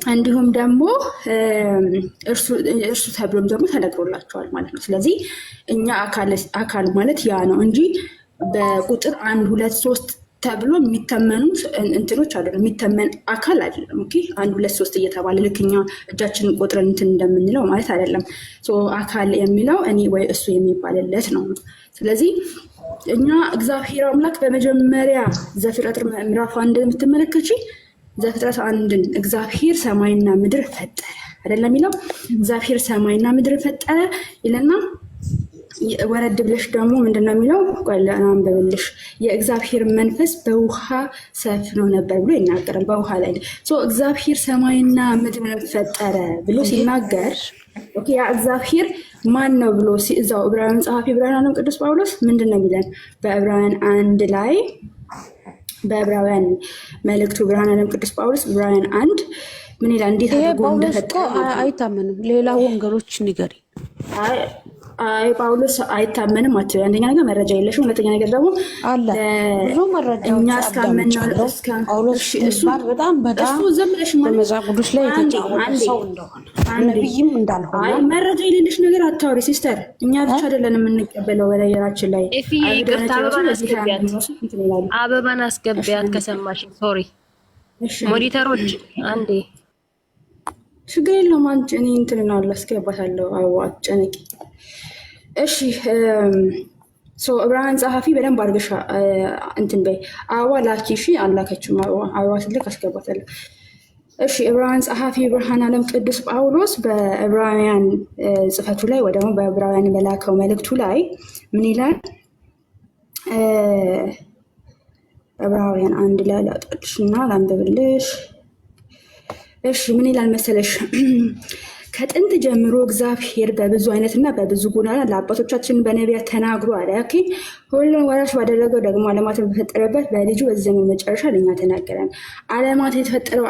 እንዲሁም ደግሞ እርሱ ተብሎም ደግሞ ተነግሮላቸዋል ማለት ነው። ስለዚህ እኛ አካል ማለት ያ ነው እንጂ በቁጥር 1 2 3 ተብሎ የሚተመኑ እንትኖች አይደለም። የሚተመን አካል አይደለም። 1 2 3 እየተባለ ልክኛ እጃችንን ቆጥረን እንትን እንደምንለው ማለት አይደለም። አካል የሚለው እኔ ወይ እሱ የሚባልለት ነው። ስለዚህ እኛ እግዚአብሔር አምላክ በመጀመሪያ ዘፍጥረት ምዕራፍ 1 እንደምትመለከቺ ዘፍጥረት 1 እግዚአብሔር ሰማይና ምድር ፈጠረ አይደለም የሚለው። እግዚአብሔር ሰማይና ምድር ፈጠረ ይለና ወረድ ብለሽ ደግሞ ምንድነው የሚለው? አንብብልሽ የእግዚአብሔር መንፈስ በውሃ ሰፍኖ ነበር ብሎ ይናገራል። በውሃ ላይ እግዚአብሔር ሰማይና ምድር ፈጠረ ብሎ ሲናገር ያ እግዚአብሔር ማን ነው ብሎ እዛው ዕብራውያን ጸሐፊ ዕብራውያን ቅዱስ ጳውሎስ ምንድነው የሚለን? በዕብራውያን መልእክቱ ብርሃን ዓለም ቅዱስ ጳውሎስ ዕብራውያን 1 ምን ይላል? እንዴት አድርጎ እንደፈጠረ አይታመንም። ሌላ ወንጌሎች ንገሪ። ጳውሎስ አይታመንም አትበይ። አንደኛ ነገር መረጃ የለሽም። ሁለተኛ ነገር ደግሞ አለ ብዙ መረጃ እኛ እስካመንነው ጳውሎስ በጣም በመጽሐፍ ቅዱስ ላይ የተጫወተ ሰው እንደሆነ ነብይም እንዳልሆነ መረጃ የሌለሽ ነገር አታውሪ ሲስተር። እኛ ብቻ አይደለን የምንቀበለው በላያችን ላይ አበባን አስገቢያት ከሰማሽ ሶሪ ሞኒተሮች አንዴ ችግር የለውም። አንቺ እኔ እንትን አላስገባታለሁ። አጨነቂ እሺ ዕብራውያን ጸሐፊ በደንብ አድርገሽ እንትን በይ። አበባ ላኪ። እሺ አላከችም። አበባ ትልቅ አስገባታለሁ። እሺ ዕብራውያን ጸሐፊ ብርሃን ዓለም ቅዱስ ጳውሎስ በዕብራውያን ጽፈቱ ላይ ወይ ደግሞ በዕብራውያን በላከው መልእክቱ ላይ ምን ይላል? ዕብራውያን 1 ላይ ላውጣልሽና ላንብብልሽ። እሺ ምን ይላል መሰለሽ? ከጥንት ጀምሮ እግዚአብሔር በብዙ አይነትና በብዙ ጎዳና ለአባቶቻችን በነቢያት ተናግሮ አለ። ሁሉን ወራሽ ባደረገው ደግሞ ዓለማትን በፈጠረበት በልጁ በዘመን መጨረሻ ለእኛ ተናገረን። ዓለማት የተፈጠረው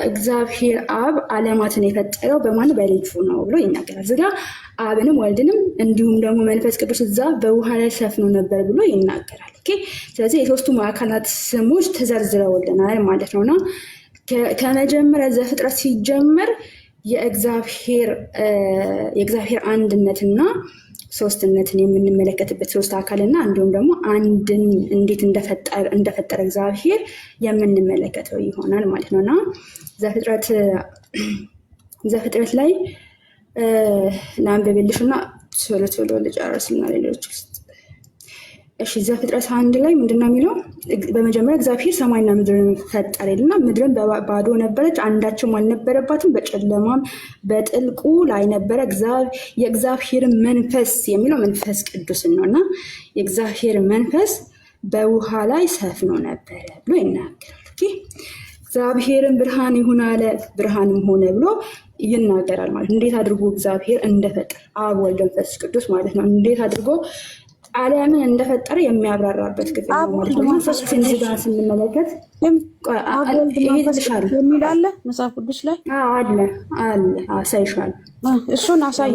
እግዚአብሔር አብ ዓለማትን የፈጠረው በማን በልጁ ነው ብሎ ይናገራል። እዚጋ አብንም ወልድንም እንዲሁም ደግሞ መንፈስ ቅዱስ እዛ በውሃ ላይ ሰፍኖ ነበር ብሎ ይናገራል። ስለዚህ የሶስቱም አካላት ስሞች ተዘርዝረውልናል ማለት ነውና ከመጀመሪያ ዘፍጥረት ሲጀመር የእግዚአብሔር አንድነትና ሶስትነትን የምንመለከትበት ሶስት አካልና እንዲሁም ደግሞ አንድን እንዴት እንደፈጠረ እግዚአብሔር የምንመለከተው ይሆናል ማለት ነውና ዘፍጥረት ላይ ላንብብልሽና ቶሎ ልጨርስና ሌሎች ውስጥ እሺ ዘፍጥረት 1 ላይ ምንድነው የሚለው? በመጀመሪያ እግዚአብሔር ሰማይና ምድርን ፈጠረ ይልና ምድርን ባዶ ነበረች፣ አንዳችም አልነበረባትም፣ በጨለማም በጥልቁ ላይ ነበረ የእግዚአብሔር መንፈስ የሚለው መንፈስ ቅዱስን ነውና የእግዚአብሔር መንፈስ በውሃ ላይ ሰፍኖ ነበረ ብሎ ይናገራል። እግዚአብሔርን ብርሃን ይሁን አለ፣ ብርሃንም ሆነ ብሎ ይናገራል ማለት እንዴት አድርጎ እግዚአብሔር እንደፈጠረ አብ ወልድ መንፈስ ቅዱስ ማለት ነው። እንዴት አድርጎ ዓለምን እንደፈጠረ የሚያብራራበት ክፍል ነው ማለት ነው። እዚህ ጋር ስንመለከት የሚል አለ መጽሐፍ ቅዱስ ላይ አለ አሳይሻለሁ። እሱን አሳይ።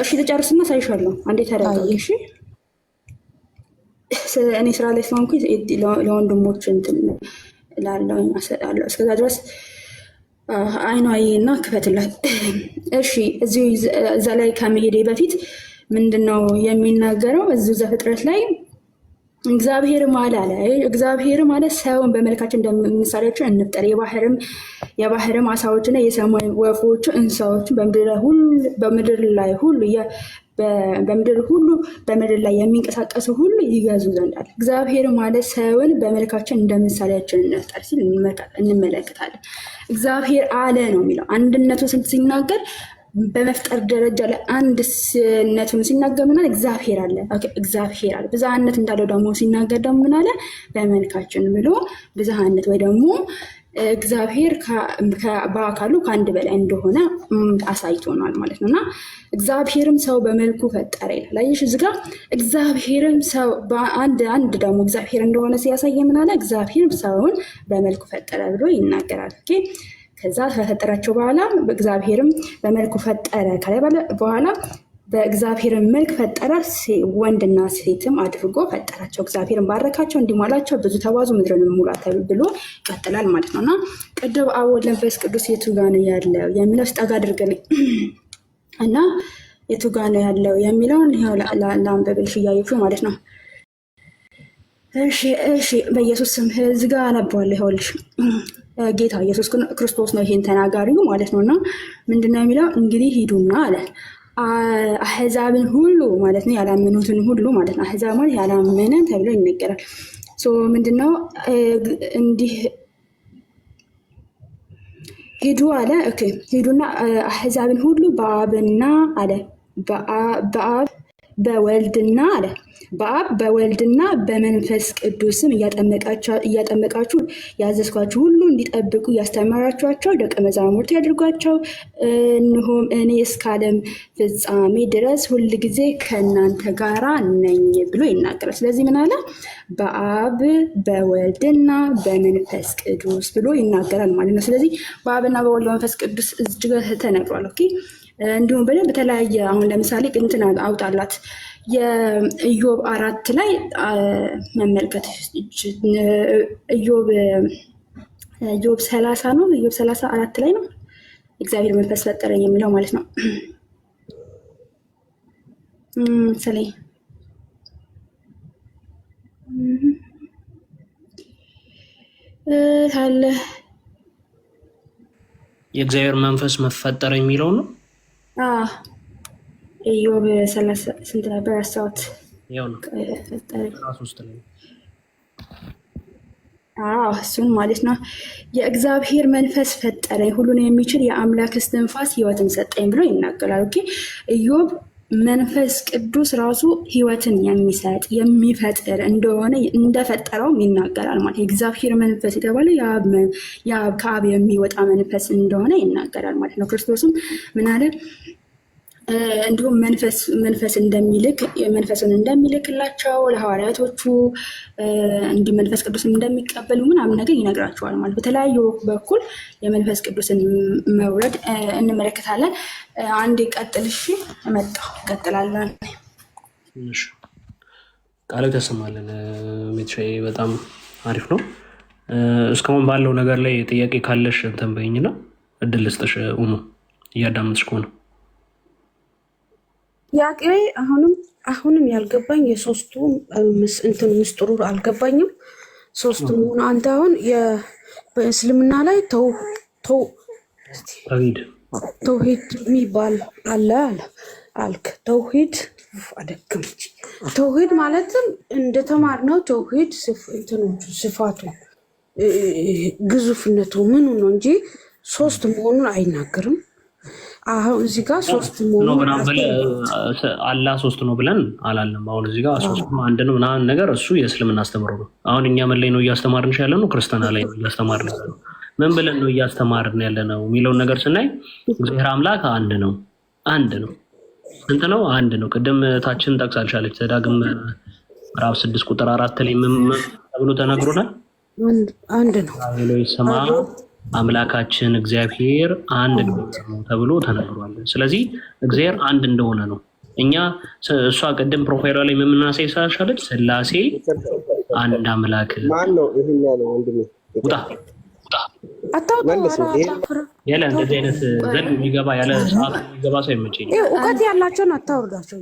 እሺ ተጨርስና አሳይሻለሁ። አንዴ ተረጋጊ እሺ። እኔ ስራ ላይ ስለሆንኩኝ ለወንድሞች እንትን እላለሁ አሰጣለሁ። እስከዛ ድረስ አይኗይና ክፈትላት እሺ። እዛ ላይ ከመሄዴ በፊት ምንድነው የሚናገረው? እዚሁ ዘፍጥረት ላይ እግዚአብሔር ማለት ሰውን በመልካችን እንደምሳሌያችን እንፍጠር፣ የባህርም አሳዎችና የሰማይ ወፎች እንስሳዎችን በምድር ላይ የሚንቀሳቀሱ ሁሉ ይገዙ ዘንድ አለ። እግዚአብሔር ማለት ሰውን በመልካችን እንደምሳሌያችን እንፍጠር ሲል እንመለከታለን። እግዚአብሔር አለ ነው የሚለው። አንድነቱ ሲናገር በመፍጠር ደረጃ ላይ አንድነቱን ሲናገር ምን አለ? እግዚአብሔር አለ። ብዝሃነት እንዳለው ደግሞ ሲናገር ደግሞ ምን አለ? በመልካችን ብሎ ብዝሃነት ወይ ደግሞ እግዚአብሔር በአካሉ ከአንድ በላይ እንደሆነ አሳይቶናል ማለት ነው። እና እግዚአብሔርም ሰው በመልኩ ፈጠረ ይላል። አየሽ እዚህ ጋር እግዚአብሔርም ሰው አንድ ደግሞ እግዚአብሔር እንደሆነ ሲያሳይ ምን አለ? እግዚአብሔርም ሰውን በመልኩ ፈጠረ ብሎ ይናገራል። ኦኬ ከዛ ከፈጠራቸው በኋላ በእግዚአብሔርም በመልኩ ፈጠረ ካለ በኋላ በእግዚአብሔርም መልክ ፈጠረ፣ ወንድና ሴትም አድርጎ ፈጠራቸው። እግዚአብሔርን ባረካቸው፣ እንዲሟላቸው ብዙ ተባዙ፣ ምድርን ሙላት ብሎ ይቀጥላል ማለት ነው። እና ቅድም አብ ወልድ መንፈስ ቅዱስ የቱ ጋ ነው ያለው የሚለው ስጠጋ አድርገልኝ እና የቱ ጋ ነው ያለው የሚለውን ይኸው ለአንበብልሽ እያየሁ ማለት ነው። እሺ በኢየሱስ ስም እዚህ ጋ አነባዋለሁ። ይኸውልሽ ጌታ ኢየሱስ ክርስቶስ ነው ይሄን ተናጋሪው ማለት ነው። እና ምንድነው የሚለው? እንግዲህ ሂዱና አለ አሕዛብን ሁሉ ማለት ነው፣ ያላመኑትን ሁሉ ማለት ነው። አሕዛብ ማለት ያላመነን ተብሎ ይነገራል። ምንድነው እንዲህ ሂዱ አለ። ኦኬ ሂዱና አሕዛብን ሁሉ በአብና አለ በአብ በወልድና አለ በአብ በወልድና በመንፈስ ቅዱስም እያጠመቃችሁ ያዘዝኳችሁ ሁሉ እንዲጠብቁ እያስተማራችኋቸው ደቀ መዛሙርት ያድርጓቸው። እንሆም እኔ እስከ ዓለም ፍጻሜ ድረስ ሁል ጊዜ ከእናንተ ጋራ ነኝ ብሎ ይናገራል። ስለዚህ ምን አለ? በአብ በወልድና በመንፈስ ቅዱስ ብሎ ይናገራል ማለት ነው። ስለዚህ በአብና በወልድ በመንፈስ ቅዱስ እጅግ ተነግሯል። ኦኬ እንዲሁም በተለያየ አሁን ለምሳሌ እንትን አውጣላት የኢዮብ 4 ላይ መመልከት ኢዮብ 30 ነው። ኢዮብ 34 ላይ ነው እግዚአብሔር መንፈስ ፈጠረኝ የሚለው ማለት ነው። ሰሌ አለ የእግዚአብሔር መንፈስ መፈጠረ የሚለው ነው። ኢዮብ 30 ስንት ነበር? አስታውት ያው ነው 13 ላይ እሱን ማለት ነው። የእግዚአብሔር መንፈስ ፈጠረኝ፣ ሁሉን የሚችል የአምላክ እስትንፋስ ሕይወትን ሰጠኝ ብሎ ይናገራል። ኦኬ ኢዮብ መንፈስ ቅዱስ ራሱ ሕይወትን የሚሰጥ የሚፈጥር እንደሆነ እንደፈጠረውም ይናገራል ማለት የእግዚአብሔር መንፈስ የተባለ ከአብ የሚወጣ መንፈስ እንደሆነ ይናገራል ማለት ነው። ክርስቶስም ምን አለ? እንዲሁም መንፈስ መንፈስን እንደሚልክላቸው ለሐዋርያቶቹ እንዲህ መንፈስ ቅዱስን እንደሚቀበሉ ምናምን ነገር ይነግራቸዋል ማለት በተለያዩ በኩል የመንፈስ ቅዱስን መውረድ እንመለከታለን። አንድ ቀጥልሽ መጣሁ ቀጥላለን። ቃል ተሰማለን ሜትሻዬ በጣም አሪፍ ነው። እስካሁን ባለው ነገር ላይ ጥያቄ ካለሽ እንትን በይኝና እድል ልስጥሽ። እያዳመጥሽ ከሆነ ጥያቄ አሁንም ያልገባኝ የሶስቱ እንትን ምስጢሩ አልገባኝም። ሶስቱ ሆነ አንተ አሁን በእስልምና ላይ ተውሂድ የሚባል አለ አልክ። ተውሂድ አደክምች ተውሂድ ማለትም እንደተማርነው ተውሂድ እንትኖቹ ስፋቱ ግዙፍነቱ ምኑ ነው እንጂ ሶስት መሆኑን አይናገርም። አሁን እዚህ ጋር ሶስት መሆኑን አላህ ሶስት ነው ብለን አላለም። አሁን እዚህ ጋር ሶስት ነው አንድ ነው ምናምን ነገር እሱ የእስልምና አስተምሮ ነው። አሁን እኛ ምን ላይ ነው እያስተማርንሽ ያለ ነው? ክርስትና ላይ ነው እያስተማርን ያለ ነው። ምን ብለን ነው እያስተማርን ያለ ነው የሚለውን ነገር ስናይ እግዚአብሔር አምላክ አንድ ነው ስንት ነው? አንድ ነው። ቅድም ታችን ጠቅሳልሻለች። ዘዳግም ምዕራፍ 6 ቁጥር 4 ላይ ምን ተብሎ ተነግሮናል? አንድ ነው። ሌሎች ስማ አምላካችን እግዚአብሔር አንድ ነው ተብሎ ተነግሯል። ስለዚህ እግዚአብሔር አንድ እንደሆነ ነው። እኛ እሷ ቅድም ፕሮፋይሏ ላይ የምናሳይሻለች ስላሴ አንድ አምላክ ማን ነው? ይሄን ያለው ወንድሜ ውጣ ያለ እንደዚህ አይነት ዘንድ የሚገባ ያለ ሰዓት የሚገባ ሰው አይመቸኝም። እውቀት ያላቸውን አታወርዳቸው።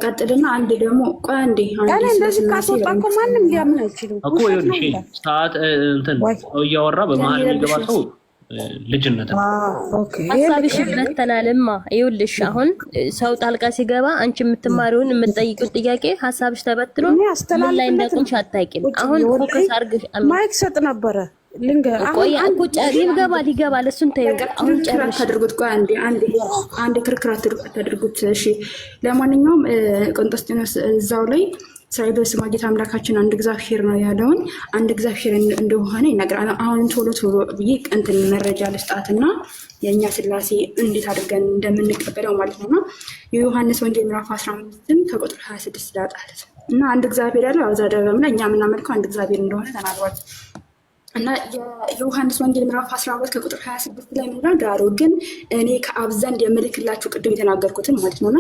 ቀጥልና አንድ ደግሞ ቆይ አንዴ እንደዚህ ካስወጣ እኮ ማንም ሊያምን አይችልም እኮ። ይኸውልሽ ሰዓት እንትን ሰው እያወራ በመሀል የሚገባ ሰው ልጅነት ነው። ሀሳብሽ ይበተናልማ። ይኸውልሽ አሁን ሰው ጣልቃ ሲገባ አንቺ የምትማሪውን የምትጠይቂው ጥያቄ ሀሳብሽ ተበትኖ ምን ላይ እንደቆምሽ አታውቂም። አሁን ፎከስ አድርገሽ ማይክ ሰጥ ነበረ ልንገር ቆይ እኮ ይገባል። እሱን ተይው። አሁን ጨርሽ አድርጉት። ቆይ አንዴ ክርክር አታድርጉት። እሺ ለማንኛውም ቆንጠስጢኖስ እዛው ላይ እስራኤል በስማ ጌታ አምላካችን አንድ እግዚአብሔር ነው ያለውን አንድ እግዚአብሔር እንደሆነ ይነግራል። አሁን ቶሎ ብዬ እንትን መረጃ ልስጣትና የእኛ ስላሴ እንዴት አድርገን እንደምንቀበለው ማለት ነውና የዮሐንስ ወንጌል ምዕራፍ 15 ከቁጥር 26 ላጣት እና አንድ እግዚአብሔር ያለው አዛ ደረምና እኛ የምናመልከው አንድ እግዚአብሔር እንደሆነ ተናግሯል። እና የዮሐንስ ወንጌል ምዕራፍ 12 ከቁጥር 26 ላይ ምንድነው? ዳሩ ግን እኔ ከአብ ዘንድ የምልክላችሁ ቅድም የተናገርኩትን ማለት ነውና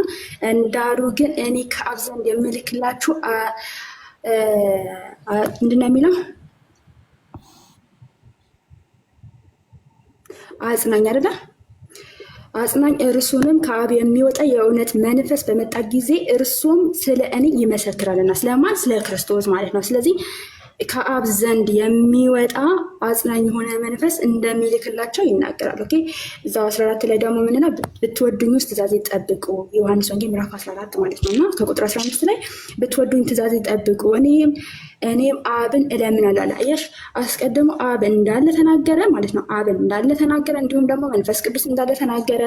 ዳሩ ግን እኔ ከአብ ዘንድ የምልክላችሁ ምንድነው የሚለው? አጽናኝ አይደለ? አጽናኝ እርሱንም ከአብ የሚወጣ የእውነት መንፈስ በመጣ ጊዜ እርሱም ስለ እኔ ይመሰክራልና። ስለማን? ስለ ክርስቶስ ማለት ነው። ስለዚህ ከአብ ዘንድ የሚወጣ አጽናኝ የሆነ መንፈስ እንደሚልክላቸው ይናገራል። ኦኬ እዛው 14 ላይ ደግሞ ምንና ብትወዱኝ ውስጥ ትእዛዜ ጠብቁ። ዮሐንስ ወንጌል ምዕራፍ 14 ማለት ነው እና ከቁጥር 15 ላይ ብትወዱኝ ትእዛዜ ጠብቁ እኔም አብን እለምናለሁ አለ። አየሽ አስቀድሞ አብ እንዳለ ተናገረ ማለት ነው። አብን እንዳለ ተናገረ፣ እንዲሁም ደግሞ መንፈስ ቅዱስ እንዳለ ተናገረ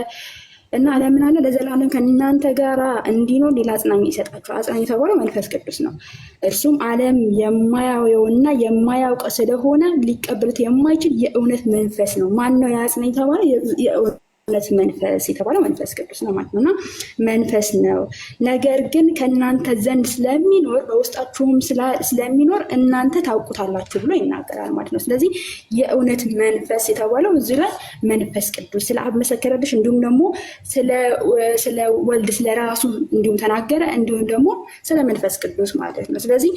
እና እለምናለሁ ለዘላለም ከእናንተ ጋር እንዲኖር ሌላ አጽናኝ ይሰጣችኋል። አጽናኝ የተባለው መንፈስ ቅዱስ ነው። እርሱም ዓለም የማያየውና የማያውቀው ስለሆነ ሊቀበሉት የማይችል የእውነት መንፈስ ነው። ማን ነው የአጽናኝ የተባለው? የእውነት መንፈስ የተባለው መንፈስ ቅዱስ ነው ማለት ነው እና መንፈስ ነው። ነገር ግን ከእናንተ ዘንድ ስለሚኖር በውስጣችሁም ስለሚኖር እናንተ ታውቁታላችሁ ብሎ ይናገራል ማለት ነው። ስለዚህ የእውነት መንፈስ የተባለው እዚህ ላይ መንፈስ ቅዱስ ስለ አብ መሰከረልሽ፣ እንዲሁም ደግሞ ስለ ወልድ ስለ ራሱ እንዲሁም ተናገረ፣ እንዲሁም ደግሞ ስለ መንፈስ ቅዱስ ማለት ነው። ስለዚህ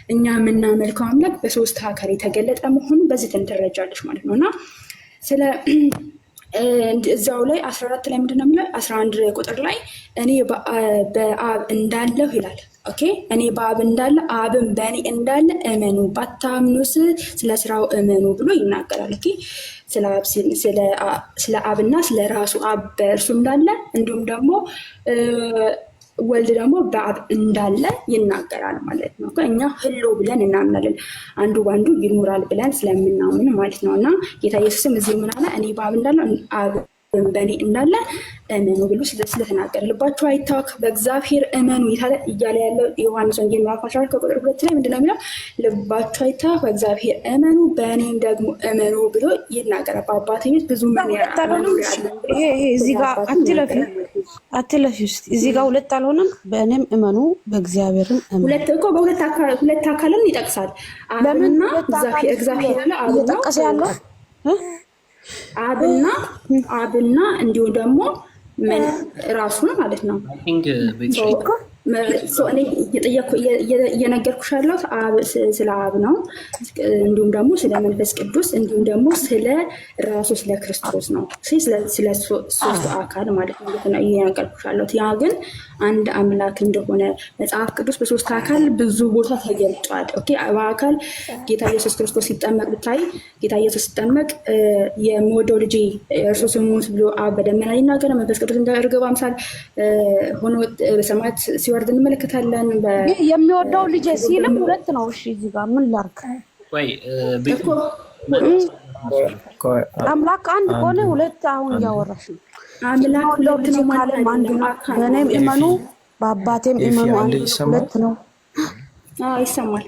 እኛ የምናመልከው አምላክ በሶስት አካል የተገለጠ መሆኑን በዚህ ትረጃለሽ ማለት ነው እና ስለ እዛው ላይ 14 ላይ ምንድነው የሚለው? 11 ቁጥር ላይ እኔ በአብ እንዳለሁ ይላል። ኦኬ እኔ በአብ እንዳለ አብን በእኔ እንዳለ እመኑ፣ ባታምኑስ ስለ ስራው እመኑ ብሎ ይናገራል። ኦኬ ስለ አብና ስለ ራሱ አብ በእርሱ እንዳለ እንዲሁም ደግሞ ወልድ ደግሞ በአብ እንዳለ ይናገራል ማለት ነው። እኛ ህሎ ብለን እናምናለን፣ አንዱ በአንዱ ይኖራል ብለን ስለምናምን ማለት ነው። እና ጌታ ኢየሱስም እዚህ ምን አለ? እኔ በአብ እንዳለ አብ በእኔ እንዳለ እመኑ ብሎ ስለተናገረ ልባችሁ አይታወክ በእግዚአብሔር እመኑ እያለ ያለው ዮሐንስ ወንጌል ምዕራፍ 14 ከቁጥር 2 ላይ ምንድነው የሚለው? ልባችሁ አይታወክ በእግዚአብሔር እመኑ በእኔም ደግሞ እመኑ ብሎ ይናገራል። በአባቴ ቤት ብዙ እዚህ ጋር አትለፊ ውስጥ እዚህ ጋር ሁለት አልሆነም። በእኔም እመኑ በእግዚአብሔርም እመኑ። ሁለት አካልን ይጠቅሳል። አብና እግዚአብሔር ያለ እየጠቀሰ ያለው አብና እንዲሁም ደግሞ ራሱን ማለት ነው። እኔ እየነገርኩሽ ያለሁት ስለ አብ ነው፣ እንዲሁም ደግሞ ስለ መንፈስ ቅዱስ፣ እንዲሁም ደግሞ ስለ ራሱ ስለ ክርስቶስ ነው። ስለ ሶስቱ አካል ማለት ነው እየነገርኩሽ ያለሁት። ያ ግን አንድ አምላክ እንደሆነ መጽሐፍ ቅዱስ በሶስት አካል ብዙ ቦታ ተገልጧል። ኦኬ በአካል ጌታ ኢየሱስ ክርስቶስ ሲጠመቅ ብታይ፣ ጌታ ኢየሱስ ሲጠመቅ የምወደው ልጄ እርሱ ስሙት ብሎ አብ በደመና ይናገራል። መንፈስ ቅዱስ እንደ ርግብ አምሳል ሆኖ በሰማያት ሲወርድ እንመለከታለን። የሚወደው ልጄ ሲልም ሁለት ነው። እሺ እዚህ ጋር ምን ላድርግ? አምላክ አንድ ከሆነ ሁለት አሁን እያወራሽ ነው። አምላክ ሁለት ነው ማለት አንድ ነው። በእኔም እመኑ በአባቴም እመኑ ሁለት ነው። ይሰማል።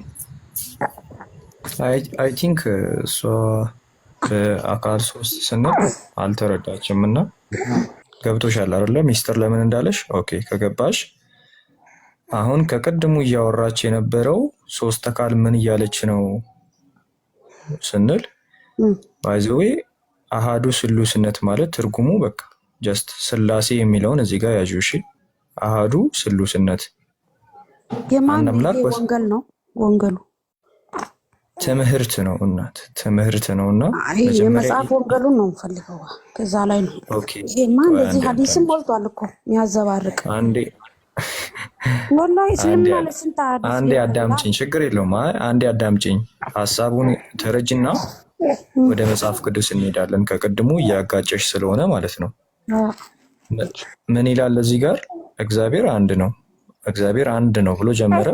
አይ ቲንክ እሷ በአካል ሶስት ስንል አልተረዳችም እና ገብቶሻል አይደለ? ሚስጥር ለምን እንዳለሽ ኦኬ ከገባሽ አሁን ከቀድሙ እያወራች የነበረው ሶስት አካል ምን እያለች ነው ስንል ባይዘዌ አሃዱ ስሉስነት ማለት ትርጉሙ በቃ ጀስት ስላሴ የሚለውን እዚህ ጋር ያዥው። እሺ አሃዱ ስሉስነት የማን ወንጌል ነው? ወንጌሉ ትምህርት ነው እናት ትምህርት ነውና የመጽሐፍ ወንጌሉን ነው የምፈልገው። ከዛ ላይ ነው ይሄማ እንደዚህ ሐዲስም ሞልቷል እኮ የሚያዘባርቅ አንዴ ወላሂ እስልምና ለስንት ሐዲስ አንዴ አዳምጪኝ፣ ችግር የለውም። አንዴ አዳምጪኝ፣ ሐሳቡን ተረጅና ወደ መጽሐፍ ቅዱስ እንሄዳለን። ከቅድሙ እያጋጨሽ ስለሆነ ማለት ነው። ምን ይላል እዚህ ጋር? እግዚአብሔር አንድ ነው፣ እግዚአብሔር አንድ ነው ብሎ ጀመረ።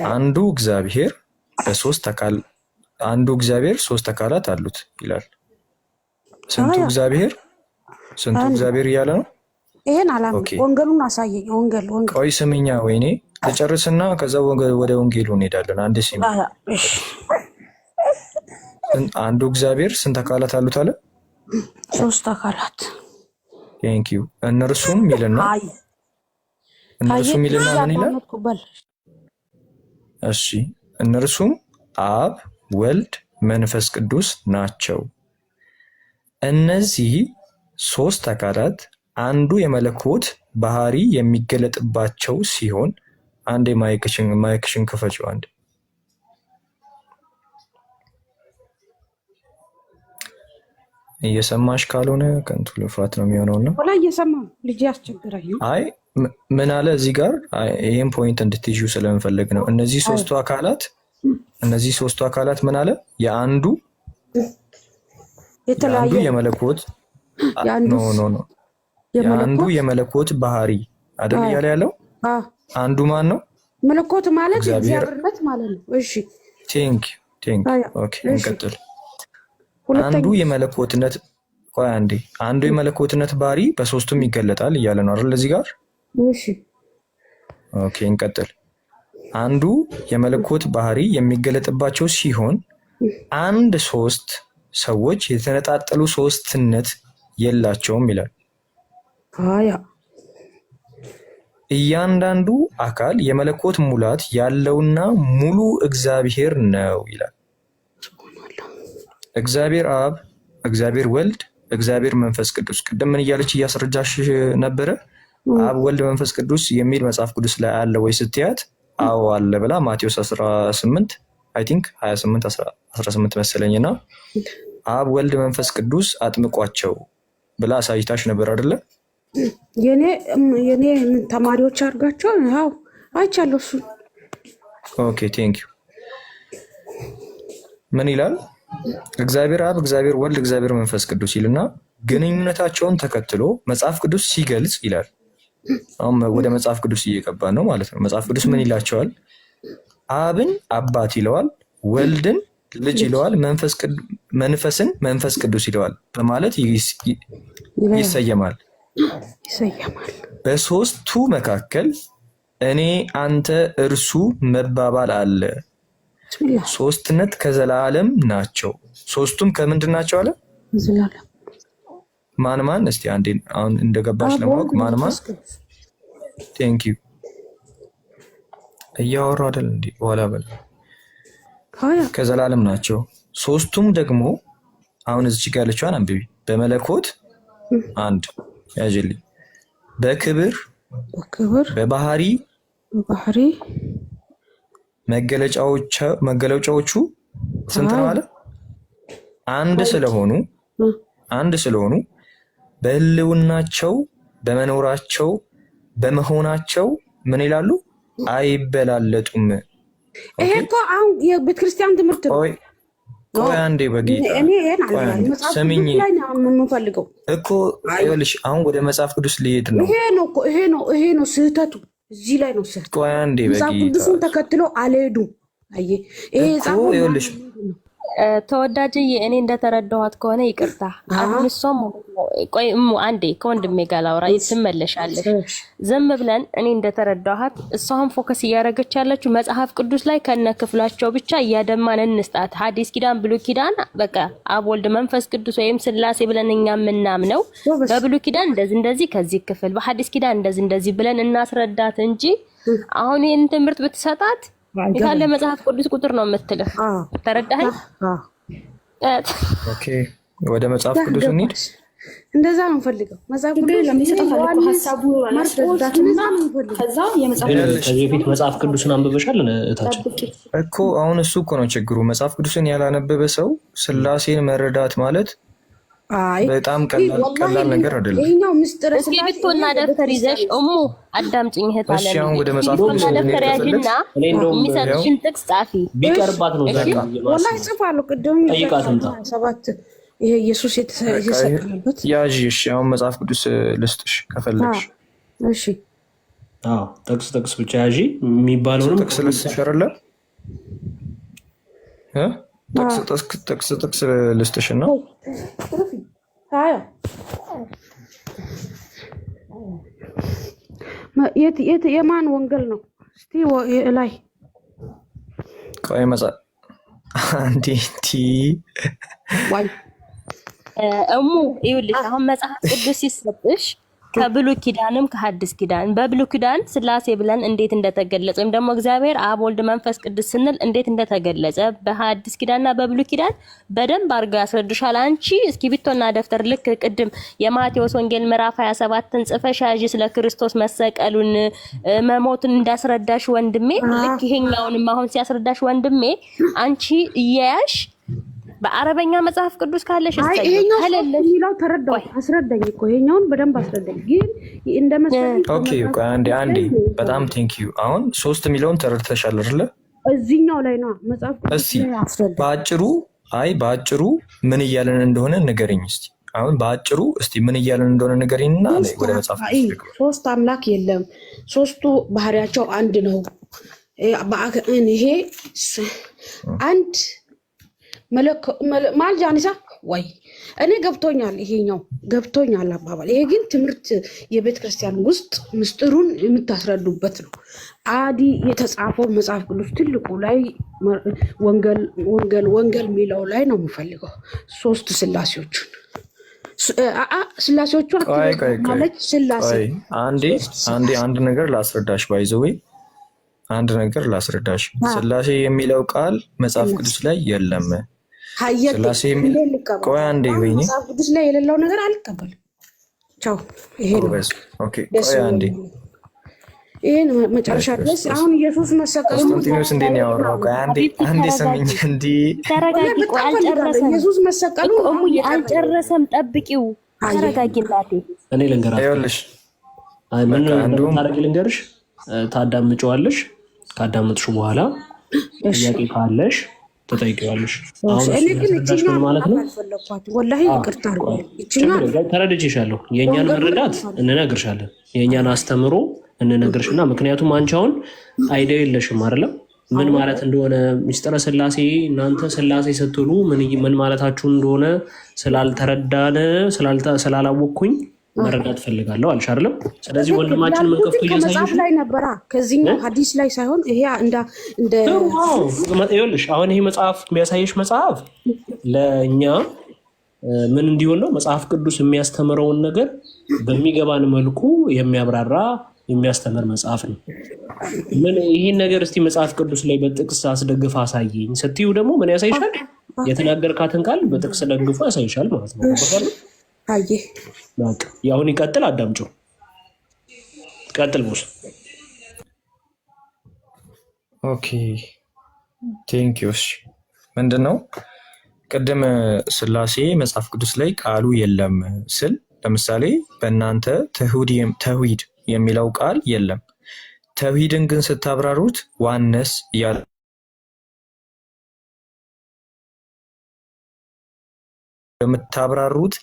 አንዱ እግዚአብሔር በሶስት አካል አንዱ እግዚአብሔር ሶስት አካላት አሉት ይላል። ስንቱ እግዚአብሔር እያለ ነው? ይሄን አላም ወንጌሉን አሳየኝ። ወንጌል ቆይ ስምኛ፣ ወይኔ ልጨርስና ከዛ ወደ ወንጌሉ እንሄዳለን። አንድ ሲም አንዱ እግዚአብሔር ስንት አካላት አሉት አለ? ሶስት አካላት። ቴንክ ዩ። እነርሱም ይልና ምን ይላል? እሺ እነርሱም አብ፣ ወልድ፣ መንፈስ ቅዱስ ናቸው። እነዚህ ሶስት አካላት አንዱ የመለኮት ባህሪ የሚገለጥባቸው ሲሆን አንዴ ማይክሽን ክፈችው። አንዴ እየሰማሽ ካልሆነ ከንቱ ልፋት ነው የሚሆነውና ወላ እየሰማሁ ልጅ ያስቸግራኝ። አይ ምን አለ እዚህ ጋር ይሄን ፖይንት እንድትይዙ ስለምፈልግ ነው። እነዚህ ሶስቱ አካላት ምን አለ? የአንዱ የመለኮት የአንዱ የመለኮት ባህሪ አይደል እያለ ያለው? አንዱ ማን ነው? መለኮት ማለት እግዚአብሔርነት ማለት ነው። እሺ ቴንክ ኦኬ እንቀጥል። አንዱ የመለኮትነት አንዱ የመለኮትነት ባህሪ በሶስቱም ይገለጣል እያለ ነው አይደል እዚህ ጋር? እሺ ኦኬ እንቀጥል። አንዱ የመለኮት ባህሪ የሚገለጥባቸው ሲሆን አንድ ሶስት ሰዎች የተነጣጠሉ ሶስትነት የላቸውም ይላል። እያንዳንዱ አካል የመለኮት ሙላት ያለውና ሙሉ እግዚአብሔር ነው ይላል። እግዚአብሔር አብ፣ እግዚአብሔር ወልድ፣ እግዚአብሔር መንፈስ ቅዱስ። ቅድም ምን እያለች እያስረጃሽ ነበረ? አብ፣ ወልድ፣ መንፈስ ቅዱስ የሚል መጽሐፍ ቅዱስ ላይ አለ ወይ ስትያት አዎ አለ ብላ ማቴዎስ 18 አይ ቲንክ 18 መሰለኝና አብ፣ ወልድ፣ መንፈስ ቅዱስ አጥምቋቸው ብላ አሳይታሽ ነበር አይደለ? የኔ ተማሪዎች አድርጋቸው ያው አይቻለሁ እሱ። ኦኬ ቴንክ ዩ። ምን ይላል? እግዚአብሔር አብ፣ እግዚአብሔር ወልድ፣ እግዚአብሔር መንፈስ ቅዱስ ይልና ግንኙነታቸውን ተከትሎ መጽሐፍ ቅዱስ ሲገልጽ ይላል። አሁን ወደ መጽሐፍ ቅዱስ እየገባን ነው ማለት ነው። መጽሐፍ ቅዱስ ምን ይላቸዋል? አብን አባት ይለዋል፣ ወልድን ልጅ ይለዋል፣ መንፈስን መንፈስ ቅዱስ ይለዋል በማለት ይሰየማል። በሶስቱ መካከል እኔ፣ አንተ፣ እርሱ መባባል አለ። ሶስትነት ከዘላለም ናቸው። ሶስቱም ከምንድን ናቸው አለ? ማን? እስቲ አንዴ አሁን እንደገባሽ ለማወቅ ማን? ቴንክ ዩ። እያወራሁ አይደል እንዴ? በኋላ በል። ከዘላለም ናቸው። ሶስቱም ደግሞ አሁን እዚህ ጋር ያለችዋን አንብቢ። በመለኮት አንድ ያጅልኝ፣ በክብር በባህሪ መገለጫዎቹ ስንት ነው አለ? አንድ ስለሆኑ በህልውናቸው በመኖራቸው በመሆናቸው ምን ይላሉ? አይበላለጡም። ይሄ እኮ አሁን የቤተክርስቲያን ትምህርት ነው። ቆይ አንዴ በጌታ ስሚኝ እኮ ይኸውልሽ፣ አሁን ወደ መጽሐፍ ቅዱስ ሊሄድ ነው። ይሄ ነው ስህተቱ። እዚህ ላይ ነው ስህተቱ። ቆይ አንዴ መጽሐፍ ቅዱስን ተከትሎ አልሄዱም። አየህ፣ ይሄ ይኸውልሽ ተወዳጅዬ እኔ እንደተረዳኋት ከሆነ ይቅርታ፣ አሁን እሷም ቆይ አንዴ ከወንድሜ ጋር ላውራ ትመለሻለሽ። ዝም ብለን እኔ እንደተረዳኋት እሷም ፎከስ እያደረገች ያለችው መጽሐፍ ቅዱስ ላይ ከነ ክፍላቸው ብቻ እያደማን እንስጣት። ሐዲስ ኪዳን፣ ብሉይ ኪዳን በቃ አብ ወልድ መንፈስ ቅዱስ ወይም ስላሴ ብለን እኛ የምናምነው በብሉይ ኪዳን እንደዚህ ከዚህ ክፍል፣ በሐዲስ ኪዳን እንደዚህ ብለን እናስረዳት እንጂ አሁን ይሄን ትምህርት ብትሰጣት ካለ መጽሐፍ ቅዱስ ቁጥር ነው የምትልህ። ተረዳኸኝ? ኦኬ፣ ወደ መጽሐፍ ቅዱስ እንሂድ። እንደዛ ነው ፈልገው መጽሐፍ ቅዱስ ለሚሰጣው ሐሳቡ ማስረዳትና ከዛ ከዚህ በፊት መጽሐፍ ቅዱስን አንብበሻል እታችን እኮ። አሁን እሱ እኮ ነው ችግሩ። መጽሐፍ ቅዱስን ያላነበበ ሰው ስላሴን መረዳት ማለት በጣም ቀላል ነገር አይደለም። ይሄኛው ምስጢር እስክሪብቶና ደብተር ይዘሽ አዳምጪኝ እህት አለ። እሺ፣ አሁን ወደ መጽሐፍ ቅዱስ ደብተር ያዥና የሚሰጥሽን ጥቅስ ጻፊ። ቢቀርባት ነው ወላሂ ጽፋለሁ። ቅድም ሰባት ይሄ ኢየሱስ የተሰቀለበት ያዥ። እሺ፣ አሁን መጽሐፍ ቅዱስ ልስጥሽ ከፈለግሽ። እሺ፣ ጥቅስ ብቻ ያዥ የሚባለውንም ጥቅስ ልስጥሽ አይደለ? ጥቅስ ልስጥሽ ነው። የማን ወንጌል ነው? እስቲ ላይ ቆይ መጽሐፍ እሙ ይኸውልሽ፣ አሁን መጽሐፍ ቅዱስ ሲሰጥሽ ከብሉይ ኪዳንም ከሐዲስ ኪዳን በብሉይ ኪዳን ስላሴ ብለን እንዴት እንደተገለጸ ወይም ደግሞ እግዚአብሔር አብ ወልድ መንፈስ ቅዱስ ስንል እንዴት እንደተገለጸ በሐዲስ ኪዳንና በብሉይ ኪዳን በደንብ አድርገው ያስረዱሻል። አንቺ እስክሪብቶና ደብተር ልክ ቅድም የማቴዎስ ወንጌል ምዕራፍ 27ን ጽፈሽ ያዢ ስለ ክርስቶስ መሰቀሉን መሞቱን እንዳስረዳሽ ወንድሜ፣ ልክ ይሄኛውንም አሁን ሲያስረዳሽ ወንድሜ አንቺ እያያሽ በአረበኛ መጽሐፍ ቅዱስ ካለሽ ይሄኛው የሚለው ተረዳው። አስረዳኝ እኮ ይሄኛውን በደንብ አስረዳኝ። ግን እንደመሰለኝ ኦኬ፣ ቆይ አንዴ በጣም ቴንክ ዩ። አሁን 3 ሚሊዮን ተረድተሻል አይደለ? እዚህኛው ላይ ነው መጽሐፍ ቅዱስ አስረዳኝ። በአጭሩ ምን እያለን እንደሆነ ንገረኝ እስቲ። አሁን በአጭሩ እስቲ ምን እያለን እንደሆነ ንገረኝና ወደ መጽሐፍ ቅዱስ። ሶስት አምላክ የለም፣ ሶስቱ ባህሪያቸው አንድ ነው። ይሄ አንድ ማልጃኒሳ ወይ እኔ ገብቶኛል፣ ይሄኛው ገብቶኛል አባባል። ይሄ ግን ትምህርት የቤተ ክርስቲያን ውስጥ ምስጢሩን የምታስረዱበት ነው። አዲ የተጻፈው መጽሐፍ ቅዱስ ትልቁ ላይ ወንጌል የሚለው ላይ ነው የምፈልገው። ሶስት ስላሴዎቹን ስላሴዎቹ ማለት ስላሴ አንድ ነገር ላስረዳሽ ባይዘዌ አንድ ነገር ላስረዳሽ። ስላሴ የሚለው ቃል መጽሐፍ ቅዱስ ላይ የለም። ስላሴ የሚለው ቆይ አንዴ ወይኔ መጽሐፍ ቅዱስ ላይ የሌለው ነገር አልቀበልም። ቻው። ይሄ ነው ኦኬ። ቆይ አንዴ ይሄን መጨረሻ ድረስ አሁን ኢየሱስ መሰቀሉ ኮንቲኒዩስ እንዴ ነው ያወራው? ቆይ አንዴ ሰምኝ እንዴ ተረጋጊ። ቆይ አልጨረሰም። ኢየሱስ መሰቀሉ እሙዬ አልጨረሰም። ጠብቂው። ተረጋጊ እናቴ። እኔ ልንገራችሁ። ይኸውልሽ ምን ታረጊ ልንገርሽ። ታዳምጪዋለሽ። ካዳመጥሽ በኋላ ጥያቄ ካለሽ ተጠይቂዋለሽ። እኔ ግን ምን ማለት ነው? ወላሂ ይቅርታ አድርጉ። ተረድቼሻለሁ። የእኛን መረዳት እንነግርሻለን፣ የእኛን አስተምሮ እንነግርሽና ምክንያቱም አንቺ አሁን አይዲያ የለሽም አይደለም ምን ማለት እንደሆነ ሚስጥረ ስላሴ እናንተ ስላሴ ስትሉ ምን ማለታችሁ እንደሆነ ስላልተረዳነ ስላላወቅኩኝ መረዳት ፈልጋለሁ አልሽ አይደለም። ስለዚህ ወንድማችን ምን ከፍቶ መጽሐፍ ላይ ነበራ ከዚህኛው ሐዲስ ላይ ሳይሆን ይሄ እንደ ይኸውልሽ አሁን ይሄ መጽሐፍ የሚያሳይሽ መጽሐፍ ለእኛ ምን እንዲሆን ነው መጽሐፍ ቅዱስ የሚያስተምረውን ነገር በሚገባን መልኩ የሚያብራራ የሚያስተምር መጽሐፍ ነው። ምን ይሄን ነገር እስቲ መጽሐፍ ቅዱስ ላይ በጥቅስ አስደግፋ አሳየኝ ስትዩ ደግሞ ምን ያሳይሻል? የተናገርካትን ቃል በጥቅስ ደግፎ ያሳይሻል ማለት ነው። አየ በቃ ያሁን ይቀጥል። አዳምጪው። ቀጥል ሙስ። ኦኬ ቴንክ ዩ። ምንድነው ቅድም ስላሴ መጽሐፍ ቅዱስ ላይ ቃሉ የለም ስል ለምሳሌ በእናንተ ተውሂድ የሚለው ቃል የለም። ተውሂድን ግን ስታብራሩት ዋነስ እያለ የምታብራሩት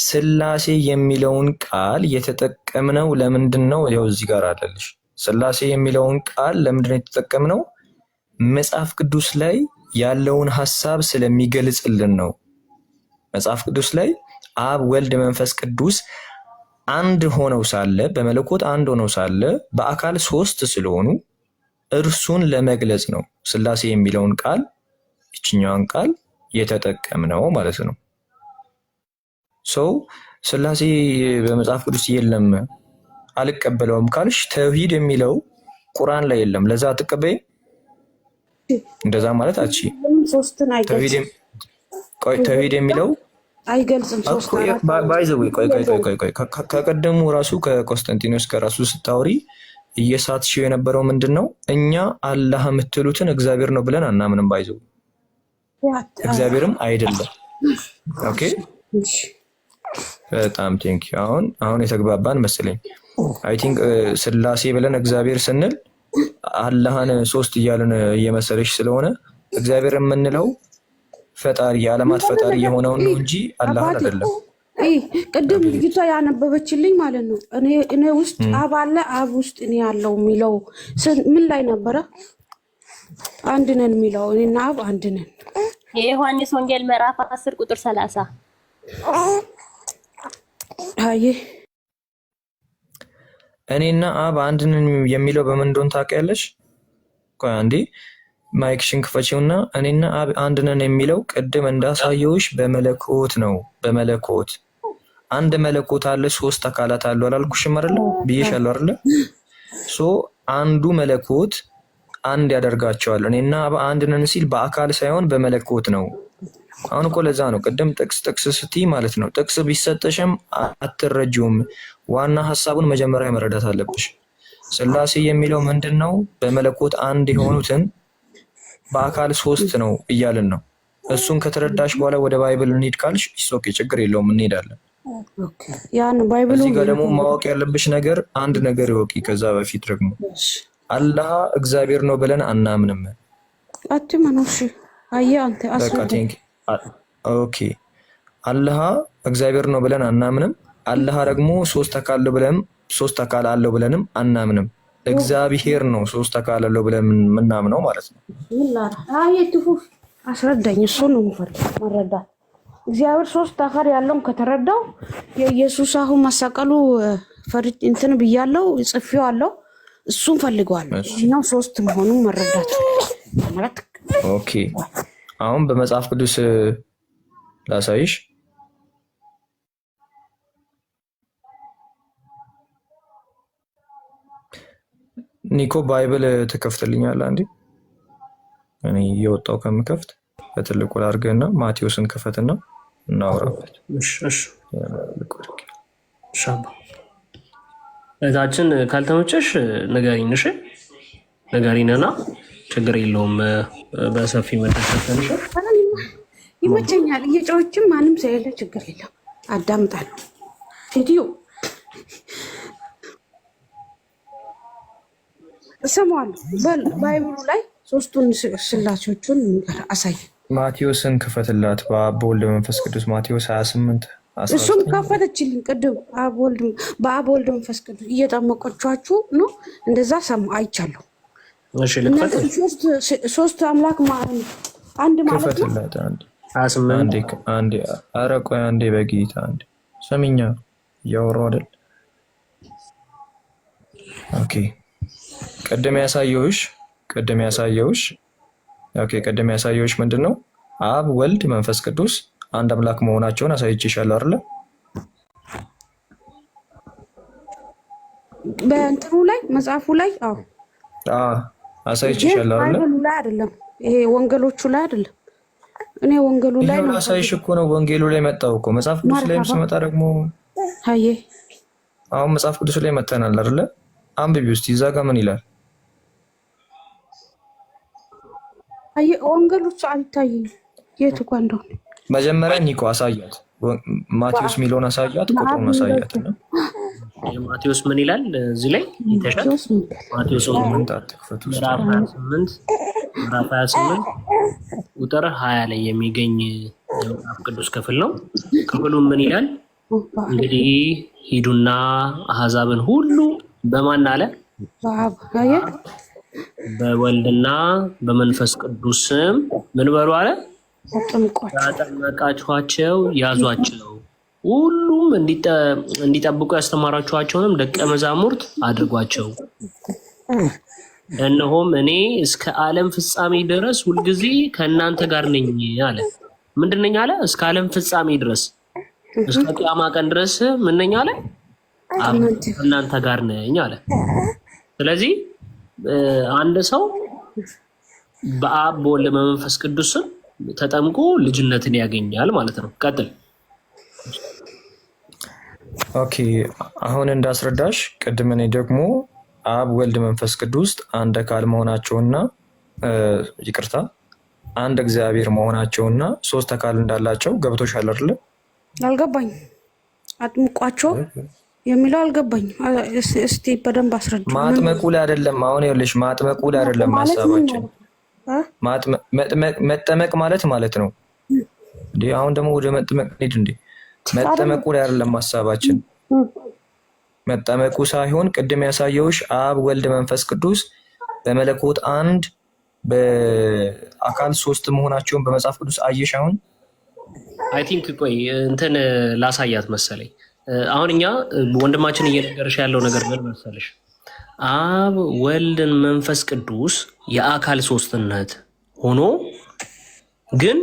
ስላሴ የሚለውን ቃል የተጠቀምነው ለምንድን ነው? ያው እዚህ ጋር አለልሽ። ስላሴ የሚለውን ቃል ለምንድን ነው የተጠቀምነው? መጽሐፍ ቅዱስ ላይ ያለውን ሐሳብ ስለሚገልጽልን ነው። መጽሐፍ ቅዱስ ላይ አብ ወልድ መንፈስ ቅዱስ አንድ ሆነው ሳለ በመለኮት አንድ ሆነው ሳለ በአካል ሶስት ስለሆኑ እርሱን ለመግለጽ ነው ሥላሴ የሚለውን ቃል ይችኛዋን ቃል የተጠቀምነው ማለት ነው። ሰው ሥላሴ በመጽሐፍ ቅዱስ የለም አልቀበለውም ካልሽ ተውሂድ የሚለው ቁርአን ላይ የለም። ለዛ አትቀበይ እንደዛ ማለት አቺ ተውሂድ የሚለው አይገልጽም። ባይዘው ቆይ ከቀደሙ ራሱ ከኮንስታንቲኖስ ከራሱ ስታወሪ እየሳትሽው የነበረው ምንድነው? እኛ አላህ የምትሉትን እግዚአብሔር ነው ብለን አናምንም። ባይዘው እግዚአብሔርም አይደለም። ኦኬ በጣም ቴንክ ዩ። አሁን የተግባባን መሰለኝ። አይ ቲንክ ሥላሴ ብለን እግዚአብሔር ስንል አላህን ሶስት እያልን እየመሰለሽ ስለሆነ እግዚአብሔር የምንለው ፈጣሪ የዓለማት ፈጣሪ የሆነውን ነው እንጂ አላህን አይደለም። ቅድም ልጅቷ ያነበበችልኝ ማለት ነው። እኔ ውስጥ አብ አለ አብ ውስጥ እኔ ያለው የሚለው ምን ላይ ነበረ? አንድ ነን የሚለው እኔና አብ አንድ ነን። የዮሐንስ ወንጌል ምዕራፍ 10 ቁጥር 30 አይ እኔና አብ አንድ ነን የሚለው በምን እንደሆነ ታውቂያለሽ? ቆይ አንዴ ማይክሽን ክፈቺውና እኔና አብ አንድ ነን የሚለው ቅድም እንዳሳየውሽ በመለኮት ነው። በመለኮት አንድ መለኮት አለ፣ ሶስት አካላት አሉ አላልኩሽም አይደል? ብዬሻለሁ አይደል? ሶ አንዱ መለኮት አንድ ያደርጋቸዋል። እኔና አብ አንድ ነን ሲል በአካል ሳይሆን በመለኮት ነው። አሁን እኮ ለዛ ነው ቅድም ጥቅስ ስትይ ማለት ነው። ጥቅስ ቢሰጠሽም አትረጂውም። ዋና ሐሳቡን መጀመሪያ መረዳት አለብሽ። ሥላሴ የሚለው ምንድነው? በመለኮት አንድ የሆኑትን በአካል ሶስት ነው እያልን ነው። እሱን ከተረዳሽ በኋላ ወደ ባይብል እንሂድ ካልሽ ኦኬ፣ ችግር የለውም እንሄዳለን። ያን ባይብሉ እዚህ ጋር ደግሞ ማወቅ ያለብሽ ነገር አንድ ነገር ይወቂ። ከዛ በፊት ደግሞ አላህ እግዚአብሔር ነው ብለን አናምንም። አትመኑሽ አየ አንተ ኦኬ፣ አላህ እግዚአብሔር ነው ብለን አናምንም። አላህ ደግሞ ሶስት አካል አለው ብለንም አናምንም። እግዚአብሔር ነው ሶስት አካል አለው ብለን የምናምነው ማለት ነው። አስረዳኝ። እሱ ነው መረዳት። እግዚአብሔር ሶስት አካል ያለውን ከተረዳው የኢየሱስ አሁን መሰቀሉ ፈርድ እንትን ብያለው ጽፌዋለሁ። እሱን ፈልገዋለሁ ነው ሶስት መሆኑን መረዳት ማለት። ኦኬ አሁን በመጽሐፍ ቅዱስ ላሳይሽ። ኒኮ ባይብል ትከፍትልኛለህ አንዴ? እኔ እየወጣው ከምከፍት በትልቁ ላድርግና ማቴዎስን ክፈትና እናወራበት። እታችን ካልተመቸሽ ንገሪኝ። እሺ ንገሪኝና ችግር የለውም። በሰፊ መደሰተንሽ ይመቸኛል። እየጮችም ማንም ሳይለ ችግር የለም። አዳምጣለሁ። ሴትዮ እሰማዋለሁ። ባይብሉ ላይ ሶስቱን ሥላሴዎቹን አሳይ። ማቴዎስን ክፈትላት። በአብ ወልድ መንፈስ ቅዱስ ማቴዎስ 28 እሱም ከፈተችልኝ ቅድም። በአብ ወልድ መንፈስ ቅዱስ እየጠመቆቻችሁ ነው። እንደዛ ሰማ አይቻለሁ። እሺ ልክፈት። ሶስት አምላክ ማለት ነው አንድ ማለት ነው። ክፈትላት አንዴ። ኧረ ቆይ አንዴ በጌታ አንዴ ሰሚኛ እያወራሁ አይደል? ኦኬ ቅድም ያሳየሁሽ ምንድን ነው? አብ ወልድ መንፈስ ቅዱስ አንድ አምላክ መሆናቸውን አሳይቼሻለሁ አይደለ? በእንትኑ ላይ መጽሐፉ ላይ አሳይቼሻለሁ አይደለ? ባይብሉ ላይ አይደለም፣ ይሄ ወንጌሎቹ ላይ አይደለም። እኔ ወንጌሉ ላይ ነው አሳይሽ እኮ ነው። ወንጌሉ ላይ መጣው እኮ። መጽሐፍ ቅዱስ ላይ ስመጣ ደግሞ አሁን መጽሐፍ ቅዱስ ላይ መተናል አይደለ? አንብቢ ውስጥ እዛ ጋር ምን ይላል? ወንጌሎቹ አይታይም የቱ ጋር እንደሆነ። መጀመሪያ ኒኮ አሳያት። ማቴዎስ ሚሊዮን አሳያት፣ ቁጥሩን አሳያት ነው። ማቴዎስ ምን ይላል እዚህ ላይ ይተሻል? ማቴዎስ ምዕራፍ 28 ቁጥር 20 ላይ የሚገኝ የመጽሐፍ ቅዱስ ክፍል ነው። ክፍሉን ምን ይላል? እንግዲህ ሂዱና አሕዛብን ሁሉ በማን አለ? በወልድና በመንፈስ ቅዱስ ስም ምን በሉ አለ? ያጠመቃችኋቸው ያዟቸው፣ ሁሉም እንዲጠብቁ ያስተማራችኋቸውንም ደቀ መዛሙርት አድርጓቸው። እነሆም እኔ እስከ ዓለም ፍጻሜ ድረስ ሁልጊዜ ከእናንተ ጋር ነኝ አለ። ምንድን ነኝ አለ? እስከ ዓለም ፍጻሜ ድረስ፣ እስከ ቂያማ ቀን ድረስ ምን ነኝ አለ? ከእናንተ ጋር ነኝ አለ። ስለዚህ አንድ ሰው በአብ በወልድ በመንፈስ ቅዱስ ስም ተጠምቆ ልጅነትን ያገኛል ማለት ነው። ቀጥል። ኦኬ፣ አሁን እንዳስረዳሽ ቅድም እኔ ደግሞ አብ ወልድ መንፈስ ቅዱስ አንድ አካል መሆናቸውና ይቅርታ አንድ እግዚአብሔር መሆናቸውና ሶስት አካል እንዳላቸው ገብቶሻል አይደል? አልገባኝ። አጥምቋቸው የሚለው አልገባኝ። እስቲ በደንብ አስረዱ። ማጥመቁ ላይ አይደለም። አሁን ይኸውልሽ ማጥመቁ ላይ አይደለም ሀሳባችን። መጠመቅ ማለት ነው እንዴ? አሁን ደግሞ ወደ መጠመቅ ሄድ እንዴ? መጠመቁ ላይ አይደለም ሀሳባችን። መጠመቁ ሳይሆን ቅድም ያሳየውሽ አብ ወልድ መንፈስ ቅዱስ በመለኮት አንድ በአካል ሶስት መሆናቸውን በመጽሐፍ ቅዱስ አየሽ? አሁን አይ ቲንክ ቆይ እንትን ላሳያት መሰለኝ። አሁን እኛ ወንድማችን እየነገርሽ ያለው ነገር ምን መሰለሽ? አብ ወልድን መንፈስ ቅዱስ የአካል ሶስትነት ሆኖ ግን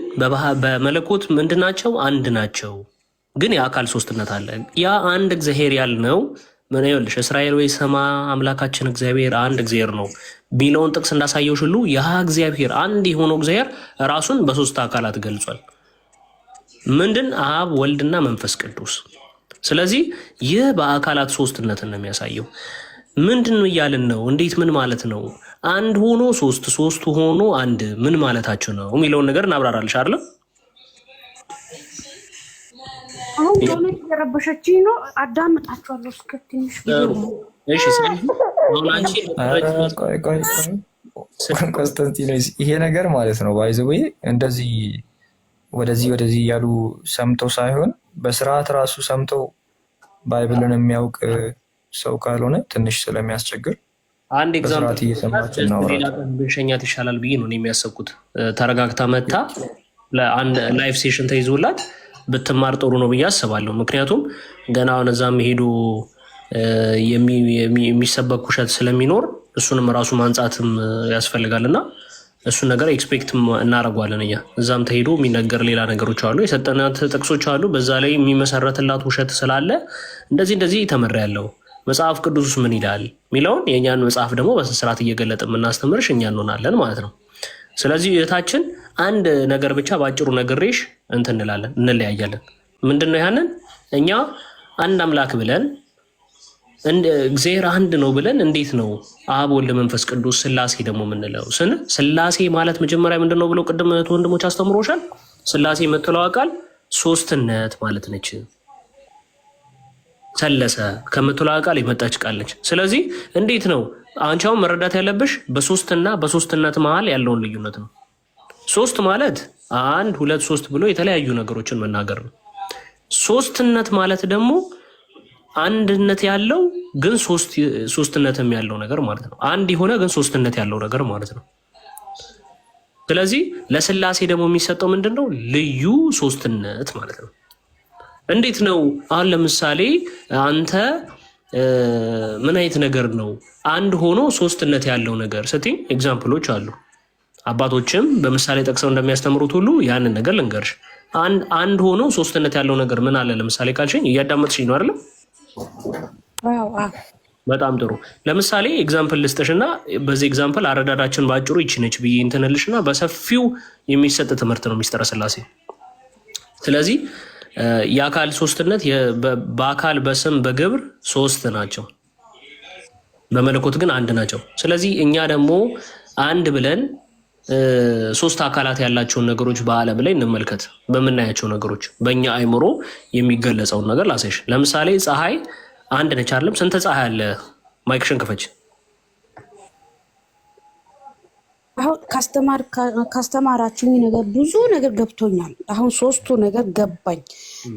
በመለኮት ምንድን ናቸው? አንድ ናቸው። ግን የአካል ሶስትነት አለ። ያ አንድ እግዚአብሔር ያልነው ምን ይኸውልሽ፣ እስራኤል ወይ ስማ አምላካችን እግዚአብሔር አንድ እግዚአብሔር ነው ቢለውን ጥቅስ እንዳሳየውሽ ሁሉ ያ እግዚአብሔር አንድ የሆነው እግዚአብሔር ራሱን በሶስት አካላት ገልጿል። ምንድን? አብ ወልድና መንፈስ ቅዱስ። ስለዚህ ይህ በአካላት ሶስትነትን ነው የሚያሳየው። ምንድን ነው እያልን ነው? እንዴት? ምን ማለት ነው? አንድ ሆኖ ሶስት፣ ሶስቱ ሆኖ አንድ ምን ማለታቸው ነው የሚለውን ነገር እናብራራልሽ አይደለም? አሁን ሆነ የረበሸችኝ ነው። አዳምጣችኋለሁ እስከ ትንሽ ጊዜ። እሺ፣ ስለዚህ አሁን አንቺ ኮንስታንቲኖስ ይሄ ነገር ማለት ነው ባይ ዘ ዌይ እንደዚህ ወደዚህ እያሉ ሰምተው ሳይሆን በስርዓት ራሱ ሰምተው ባይብልን የሚያውቅ ሰው ካልሆነ ትንሽ ስለሚያስቸግር አንድ ኤግዛምፕል ብንሸኛት ይሻላል ብዬ ነው የሚያሰብኩት። ተረጋግታ መታ ለአንድ ላይፍ ሴሽን ተይዞላት ብትማር ጥሩ ነው ብዬ አስባለሁ። ምክንያቱም ገና አሁን እዛም ሄዶ የሚሰበክ ውሸት ስለሚኖር እሱንም ራሱ ማንጻትም ያስፈልጋል እና እሱን ነገር ኤክስፔክት እናደርጓለን። እኛ እዛም ተሄዶ የሚነገር ሌላ ነገሮች አሉ፣ የሰጠናት ጥቅሶች አሉ። በዛ ላይ የሚመሰረትላት ውሸት ስላለ እንደዚህ ተመራ ያለው መጽሐፍ ቅዱስ ምን ይላል የሚለውን የእኛን መጽሐፍ ደግሞ በስርዓት እየገለጥ የምናስተምርሽ እኛ እንሆናለን ማለት ነው። ስለዚህ እህታችን አንድ ነገር ብቻ በአጭሩ ነግሬሽ እንትን እንላለን፣ እንለያያለን። ምንድን ነው ያንን? እኛ አንድ አምላክ ብለን እግዚአብሔር አንድ ነው ብለን እንዴት ነው አብ ወልድ መንፈስ ቅዱስ ስላሴ ደግሞ የምንለው? ስላሴ ማለት መጀመሪያ ምንድን ነው ብለው ቅድም ወንድሞች አስተምሮሻል። ስላሴ የምትለው ቃል ሶስትነት ማለት ነች። ሰለሰ ከምትለው ቃል የመጣች ቃል ነች። ስለዚህ እንዴት ነው አንቺ አሁን መረዳት ያለብሽ በሶስትና በሶስትነት መሀል ያለውን ልዩነት ነው። ሶስት ማለት አንድ ሁለት ሶስት ብሎ የተለያዩ ነገሮችን መናገር ነው። ሶስትነት ማለት ደግሞ አንድነት ያለው ግን ሶስትነትም ያለው ነገር ማለት ነው። አንድ የሆነ ግን ሶስትነት ያለው ነገር ማለት ነው። ስለዚህ ለስላሴ ደግሞ የሚሰጠው ምንድን ነው? ልዩ ሶስትነት ማለት ነው። እንዴት ነው? አሁን ለምሳሌ አንተ ምን አይነት ነገር ነው አንድ ሆኖ ሶስትነት ያለው ነገር ስትይ ኤግዛምፕሎች አሉ። አባቶችም በምሳሌ ጠቅሰው እንደሚያስተምሩት ሁሉ ያንን ነገር ልንገርሽ። አንድ ሆኖ ሶስትነት ያለው ነገር ምን አለ ለምሳሌ ካልሽኝ እያዳመጥሽኝ ነው አይደለም? በጣም ጥሩ። ለምሳሌ ኤግዛምፕል ልስጥሽና በዚህ ኤግዛምፕል አረዳዳችን በአጭሩ ይችነች ብዬ እንትንልሽና በሰፊው የሚሰጥ ትምህርት ነው ሚስጥረ ስላሴ። ስለዚህ የአካል ሶስትነት በአካል በስም በግብር ሶስት ናቸው፣ በመለኮት ግን አንድ ናቸው። ስለዚህ እኛ ደግሞ አንድ ብለን ሶስት አካላት ያላቸውን ነገሮች በዓለም ላይ እንመልከት። በምናያቸው ነገሮች በእኛ አይምሮ የሚገለጸውን ነገር ላሳይሽ። ለምሳሌ ፀሐይ አንድ ነች አይደለም? ስንት ፀሐይ አለ? ማይክሽን ክፈች። አሁን ካስተማራችሁኝ ነገር ብዙ ነገር ገብቶኛል። አሁን ሶስቱ ነገር ገባኝ።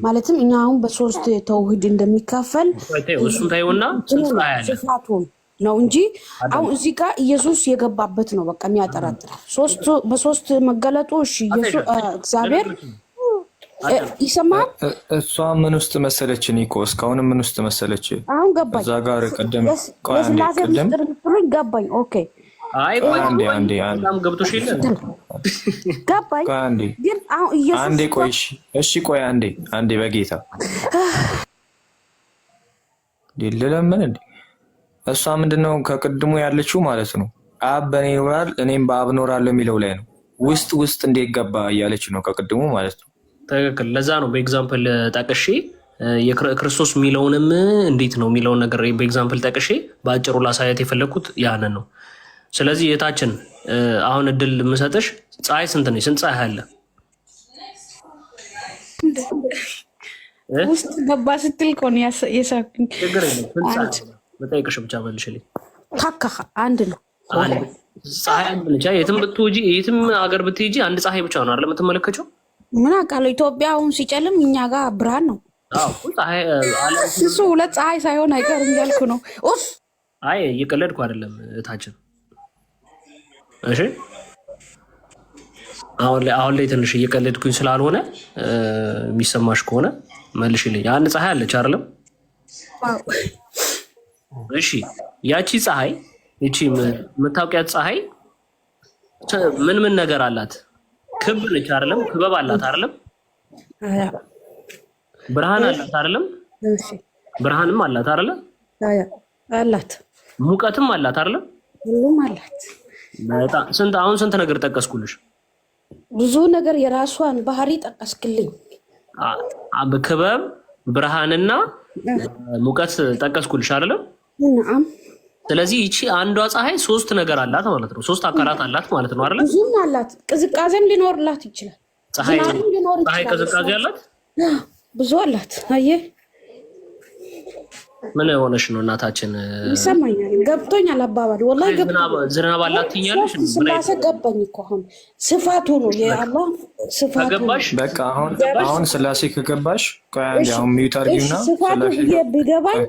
ማለትም እኛ አሁን በሶስት ተውሂድ እንደሚካፈል እሱን ታዩና ስንት ፀሐይ አለ? ነው እንጂ አሁን እዚህ ጋር ኢየሱስ የገባበት ነው በቃ የሚያጠራጥር በሶስት መገለጡ። እሺ ኢየሱስ እግዚአብሔር ይሰማል። እሷ ምን ውስጥ መሰለች? ኒኮ እስካሁን ምን ውስጥ መሰለች? አሁን ገባኝ። እዛ ጋር ቀደም ገባኝ። ኦኬ አይ አንዴ በጣም ገብቶሽ የለ ገባኝ። ግን አሁን ኢየሱስ አንዴ ቆይ እሺ ቆይ አንዴ በጌታ ለምን እንዴ እሷ ምንድነው ከቅድሙ ያለችው ማለት ነው አብ በኔ ይኖራል እኔም በአብ እኖራለሁ የሚለው ላይ ነው። ውስጥ እንዴት ገባ እያለች ነው ከቅድሙ ማለት ነው። ትክክል። ለዛ ነው በኤግዛምፕል ጠቅሼ የክርስቶስ የሚለውንም እንዴት ነው የሚለውን ነገር በኤግዛምፕል ጠቅሼ በአጭሩ ላሳያት የፈለግኩት ያንን ነው። ስለዚህ የታችን አሁን እድል የምሰጥሽ ፀሐይ ስንት ነች? ስንት ፀሐይ አለ? ውስጥ ገባ ስትል ቆን የሳኩኝ በጠይቅሽ ብቻ መልሽልኝ። ካካ አንድ ነው። ፀሐይ አንድ ነች። የትም ብትወጂ የትም ሀገር ብትሄጂ አንድ ፀሐይ ብቻ ነው አይደል የምትመለከቸው? ምን አውቃለሁ። ኢትዮጵያ አሁን ሲጨልም እኛ ጋር ብርሃን ነው። እሱ ሁለት ፀሐይ ሳይሆን አይቀርም እያልኩ ነው። አይ እየቀለድኩ አይደለም እታችን። እሺ አሁን ላይ ትንሽ እየቀለድኩኝ ስላልሆነ የሚሰማሽ ከሆነ መልሽልኝ። አንድ ፀሐይ አለች አይደለም? እሺ ያቺ ፀሐይ እቺ የምታውቂያት ፀሐይ ምን ነገር አላት? ክብ ነች አይደለም? ክበብ አላት አይደለም? ብርሃን አላት አይደለም? ብርሃንም አላት አይደለም? አላት። ሙቀትም አላት አይደለም? ሁሉም አላት። በጣም ስንት ነገር ጠቀስኩልሽ። ብዙ ነገር የራሷን ባህሪ ጠቀስክልኝ። ክበብ፣ ብርሃንና ሙቀት ጠቀስኩልሽ አይደለም? ነዓም። ስለዚህ ይቺ አንዷ ፀሐይ ሶስት ነገር አላት ማለት ነው። ሶስት አካላት አላት ማለት ነው አይደል? ብዙም አላት። ቅዝቃዜም ሊኖርላት ይችላል። ፀሐይ ቅዝቃዜ አላት፣ ብዙ አላት። አየህ ምን ሆነሽ ነው እናታችን? ይሰማኛል፣ ገብቶኛል አባባል ወላሂ ገብቶኛል። ዝናብ አላት ትኛለሽ። ስላሴ ገባኝ እኮ አሁን ስፋቱ ነው የአላህ ስፋቱ ከገባሽ በቃ አሁን ስላሴ ከገባሽ ቆይ አንዴ አሁን ሚዩት አድርጊውና ስፋቱ ቢገባኝ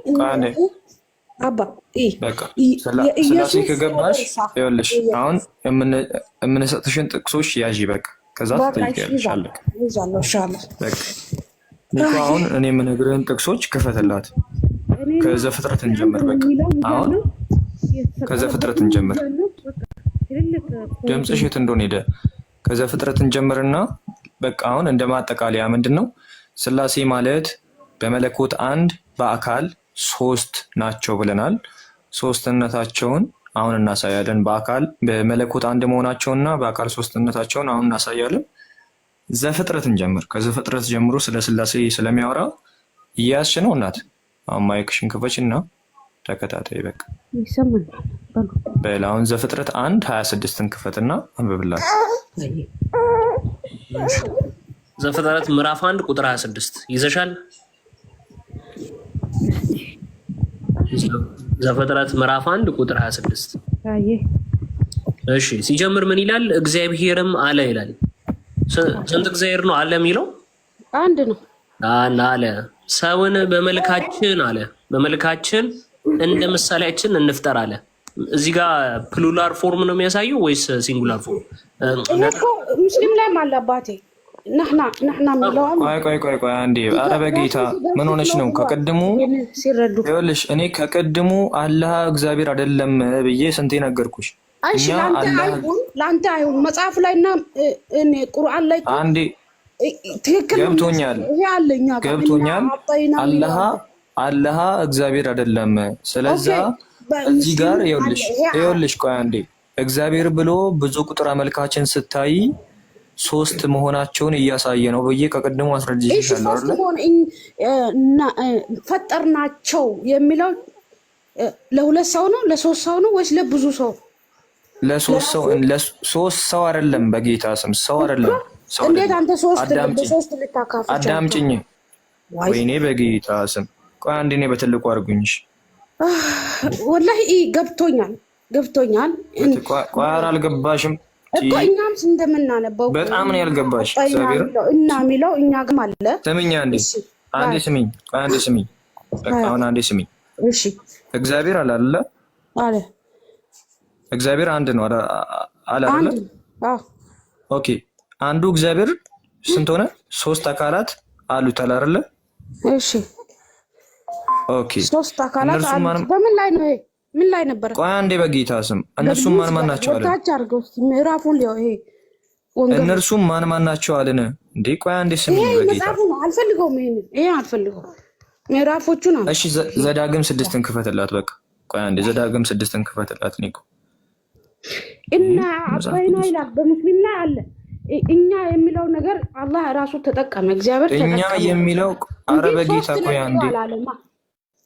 አባ በቃ ስላሴ ከገባሽ ይኸውልሽ አሁን የምንሰጥሽን ጥቅሶች ያዢ በቃ ከዛ ትጠይቂያለሽ። አለቀ። በቃ ኒኮ አሁን እኔ የምነግርህን ጥቅሶች ክፈትላት። ከዘፍጥረት እንጀምር። በቃ አሁን ከዘፍጥረት እንጀምር። ድምፅሽ የት እንደሆነ ሄደ። ከዘፍጥረት እንጀምርና በቃ አሁን እንደ ማጠቃለያ ምንድነው ስላሴ ማለት በመለኮት አንድ በአካል ሶስት ናቸው ብለናል። ሶስትነታቸውን አሁን እናሳያለን። በአካል በመለኮት አንድ መሆናቸውና በአካል ሶስትነታቸውን አሁን እናሳያለን። ዘፍጥረት እንጀምር። ከዘፍጥረት ጀምሮ ስለ ስላሴ ስለሚያወራ እያያዝሽ ነው እናት። አሁን ማይክሽን ክፈችና ተከታታይ በቃ በል። አሁን ዘፍጥረት 1:26ን ክፈትና አንብብላት። ዘፍጥረት ምዕራፍ 1 ቁጥር 26 ይዘሻል? ዘፍጥረት ምዕራፍ 1 ቁጥር 26 እሺ ሲጀምር ምን ይላል? እግዚአብሔርም አለ ይላል። ስንት እግዚአብሔር ነው አለ የሚለው? አንድ ነው። አለ ሰውን በመልካችን አለ በመልካችን እንደ ምሳሌያችን እንፍጠር አለ። እዚህ ጋር ፕሉራል ፎርም ነው የሚያሳየው ወይስ ሲንጉላር ፎርም? ሙስሊም ላይ ማለት አባቴ ነህና የሚለው ቆይ አንዴ። ኧረ በጌታ ምን ሆነች ነው? ከቀድሙ ይኸውልሽ እኔ ከቀድሙ አላህ እግዚአብሔር አይደለም ብዬ ስንቴ ነገርኩሽ። እሺ ለአንተ አይሁን መጽሐፍ ላይና ቁርአን ላይ አንዴ ትክክል ገብቶኛል። አላህ እግዚአብሔር አይደለም። ስለዛ እዚህ ጋር ይኸውልሽ ቆይ አንዴ እግዚአብሔር ብሎ ብዙ ቁጥር አመልካችን ስታይ ሶስት መሆናቸውን እያሳየ ነው ብዬ ከቀድሞ አስረድቼሻለሁ አይደል? ፈጠርናቸው የሚለው ለሁለት ሰው ነው ለሶስት ሰው ነው ወይስ ለብዙ ሰው? ለሶስት ሰው አይደለም። በጌታ ስም ሰው አይደለም። እንዴት አንተ ሶስት ልታካፍል? አዳምጪኝ። ወይኔ በጌታ ስም ቆይ አንዴ እኔ በትልቁ አድርጉኝሽ። ወላሂ ገብቶኛል። ቆይ አልገባሽም እኮ እኛም እንደምናነበው በጣም ነው ያልገባሽ። እግዚአብሔር እና የሚለው እኛ ጋር አለ። ስሚኝ አንዴ ስሚኝ። በቃ አሁን አንዴ ስሚኝ። እሺ እግዚአብሔር አለ አለ እግዚአብሔር አንድ ነው አለ አይደለ? ኦኬ አንዱ እግዚአብሔር ስንት ሆነ? 3 አካላት አሉት አይደለ? እሺ ኦኬ 3 አካላት አሉት። በምን ላይ ነው? ምን ላይ ነበር? ቆይ አንዴ በጌታ ስም እነሱም ማን ናቸው አለ? ወታች አድርገው ምዕራፉን ሊያው ይሄ እነርሱም ማን ናቸው አለን? እንዴ ቆይ አንዴ ስም በጌታ መጽሐፉ ነው። አልፈልገውም ይሄ አልፈልገውም። ምዕራፎቹ ነው። እሺ ዘዳግም 6ን ክፈትላት። በቃ ቆይ አንዴ ዘዳግም 6ን ክፈትላት ኒኮ እና አባይና ይላል በሙስሊምና አለ እኛ የሚለው ነገር አላህ ራሱ ተጠቀመ። እግዚአብሔር ተጠቀመ። እኛ የሚለው አረ በጌታ ቆይ አንዴ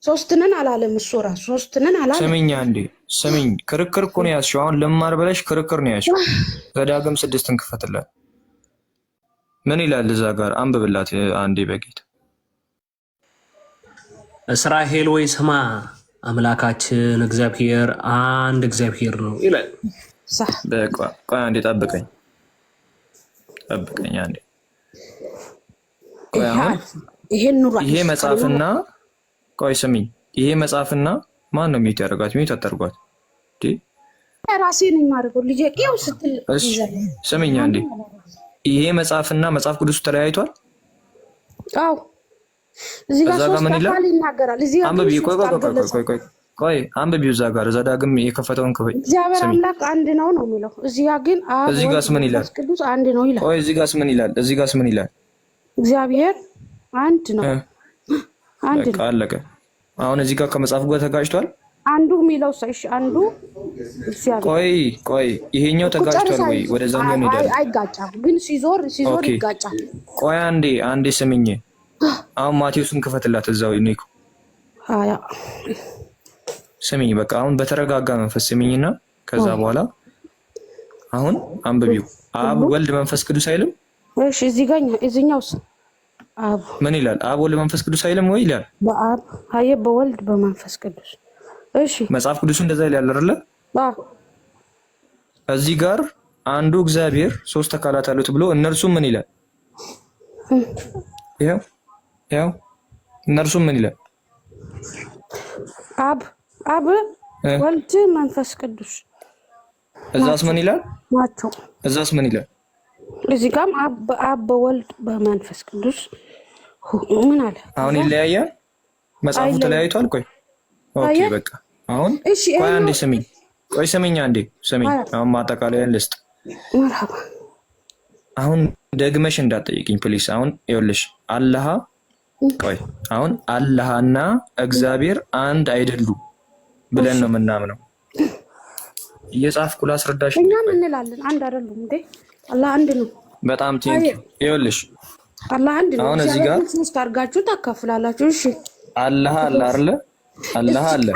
ሶስትነን አላለም። እሱ ራሱ ሶስትነን አላለም። ስሚኝ አንዴ ስሚኝ። ክርክር እኮ ነው ያዝሽው። አሁን ልማር ብለሽ ክርክር ነው ያዝሽው። ዘዳግም 6ን ክፈትላት። ምን ይላል እዛ ጋር አንብብላት አንዴ በጌታ። እስራኤል ወይ ስማ አምላካችን እግዚአብሔር አንድ እግዚአብሔር ነው ይላል። በቃ ቆይ አንዴ ጠብቀኝ አንዴ። ቆይ አሁን ይሄ መጽሐፍና ቆይ ስሚኝ፣ ይሄ መጽሐፍና ማን ነው ሚት ያደርጋት? ሚት አታርጓት እንዴ? ራሴ ነኝ ማድረግ ልጄ ቄው ስትል ስሚኝ አንዴ። ይሄ መጽሐፍና መጽሐፍ ቅዱስ ተለያይቷል? አዎ እዚህ ጋር ሶስት አካል ይናገራል። እዚህ ጋር አንብቢ። ቆይ አንብቢው እዛ ጋር ዘዳግም የከፈተውን ክፈይ። እግዚአብሔር አምላክ አንድ ነው ነው የሚለው። እዚህ ጋር ግን እዚህ ጋርስ ምን ይላል? ቅዱስ አንድ ነው ይላል። ቆይ እዚህ ጋርስ ምን ይላል? እዚህ ጋርስ ምን ይላል? እግዚአብሔር አንድ ነው። አንድ ነው። አለቀ። አሁን እዚህ ጋር ከመጽሐፉ ጋር ተጋጭቷል። አንዱ የሚለው ሳይሽ አንዱ እግዚአብሔር ቆይ ይሄኛው ተጋጭቷል ወይ? ወደዛኛው እንሄዳለን። አይጋጫም፣ ግን ሲዞር ይጋጫል። ቆይ አንዴ ስሚኝ። አሁን ማቴዎስን ክፈትላት እዛው ኒኮ። አያ ስሚኝ በቃ አሁን በተረጋጋ መንፈስ ስሚኝና ከዛ በኋላ አሁን አንብቢው። አብ ወልድ መንፈስ ቅዱስ አይልም? እሺ እዚህ ጋር እዚህኛውስ አብ ምን ይላል? አብ ወልድ መንፈስ ቅዱስ አይልም ወይ ይላል? በአብ አየ በወልድ በመንፈስ ቅዱስ። እሺ መጽሐፍ ቅዱስ እንደዛ ይላል አይደለ? እዚህ ጋር አንዱ እግዚአብሔር 3 አካላት አሉት ብሎ እነርሱም ምን ይላል? ያው እነርሱም ምን ይላል? አብ ወልድ መንፈስ ቅዱስ። እዛስ ምን ይላል? ናቸው። እዛስ ምን ይላል? እዚህ ጋርም አብ በወልድ በመንፈስ ቅዱስ ምን አለ? አሁን ይለያያል። መጽሐፉ ተለያይቷል። ቆይ ኦኬ በቃ አሁን ቆይ አንዴ ስሚኝ። ቆይ ስሚኝ አንዴ ስሚኝ። አሁን ማጠቃለያ ልስጥ። መርሐባ አሁን ደግመሽ እንዳትጠይቂኝ ፕሊስ። አሁን ይኸውልሽ አላህ ቆይ አሁን አላህና እግዚአብሔር አንድ አይደሉም ብለን ነው የምናምነው። እየጻፍኩ ላስረዳሽ። እኛ ምን እንላለን? አንድ አይደሉም እንዴ? አላህ አንድ ነው። በጣም ቴንክ ዩ። ይኸውልሽ አላህ አንድ ነው። አሁን እዚህ ጋር ሶስት አድርጋችሁ ታካፍላላችሁ። እሺ አላህ አለ አይደለ? አላህ አለ።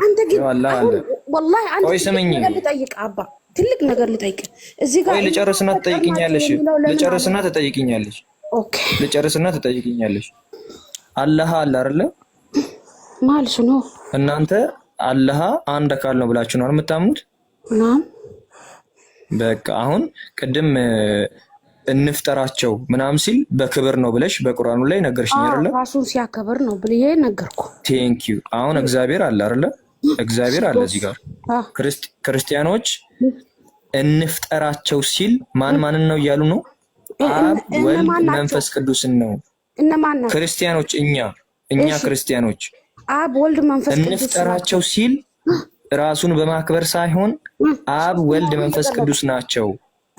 አላህ አለ። ወላሂ አንድ ቆይ ስሚኝ፣ ልጠይቅ አባ ትልቅ ነገር ልጠይቅ። እዚህ ጋር ልጨርስና ትጠይቅኛለሽ። ልጨርስና ትጠይቅኛለሽ። ኦኬ ልጨርስና ትጠይቅኛለሽ። አላህ አለ አይደለ? ማለት ነው። እናንተ አላህ አንድ አካል ነው ብላችሁ ነው የምታምኑት? በቃ አሁን ቅድም እንፍጠራቸው ምናምን ሲል በክብር ነው ብለሽ በቁርአኑ ላይ ነገርሽኝ አይደለ? ራሱን ሲያከብር ነው ብዬ ነገርኩ። ቴንክ ዩ። አሁን እግዚአብሔር አለ አይደለ? እግዚአብሔር አለ እዚህ ጋር። ክርስቲያኖች እንፍጠራቸው ሲል ማንን ነው እያሉ ነው? አብ ወልድ መንፈስ ቅዱስን ነው። እነማን ናቸው? ክርስቲያኖች እኛ ክርስቲያኖች አብ ወልድ መንፈስ ቅዱስ እንፍጠራቸው ሲል ራሱን በማክበር ሳይሆን አብ ወልድ መንፈስ ቅዱስ ናቸው።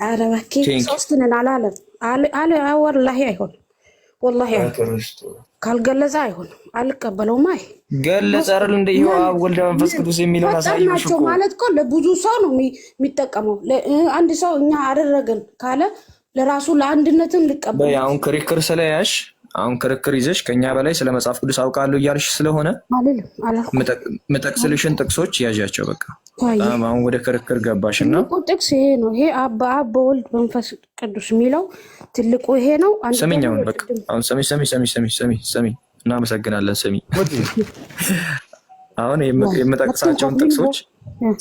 ኧረ እባክህ ሶስት ነን አላለም አለ። ወላሂ አይሆን ወላሂ ካልገለጸ አይሆን አልቀበለውም። አይ ገለጸ አይደል እንደ ይሄው አብ ወልድ መንፈስ ቅዱስ የሚለውን አሳየሽ እኮ ማለት እኮ ለብዙ ሰው ነው የሚጠቀመው። አንድ ሰው እኛ አደረገን ካለ ለራሱ ለአንድነትም ሊቀበል። አሁን ክርክር ስለያሽ አሁን ክርክር ይዘሽ ከኛ በላይ ስለ መጽሐፍ ቅዱስ አውቃለሁ እያልሽ ስለሆነ መጠቅስልሽን ጥቅሶች ያዣቸው። በቃ አሁን ወደ ክርክር ገባሽና ጥቅስ ይሄ ነው። ይሄ አብ በወልድ መንፈስ ቅዱስ የሚለው ትልቁ ይሄ ነው። ስሚኝ አሁን በቃ አሁን ሰሚ እናመሰግናለን። ሰሚ አሁን የምጠቅሳቸውን ጥቅሶች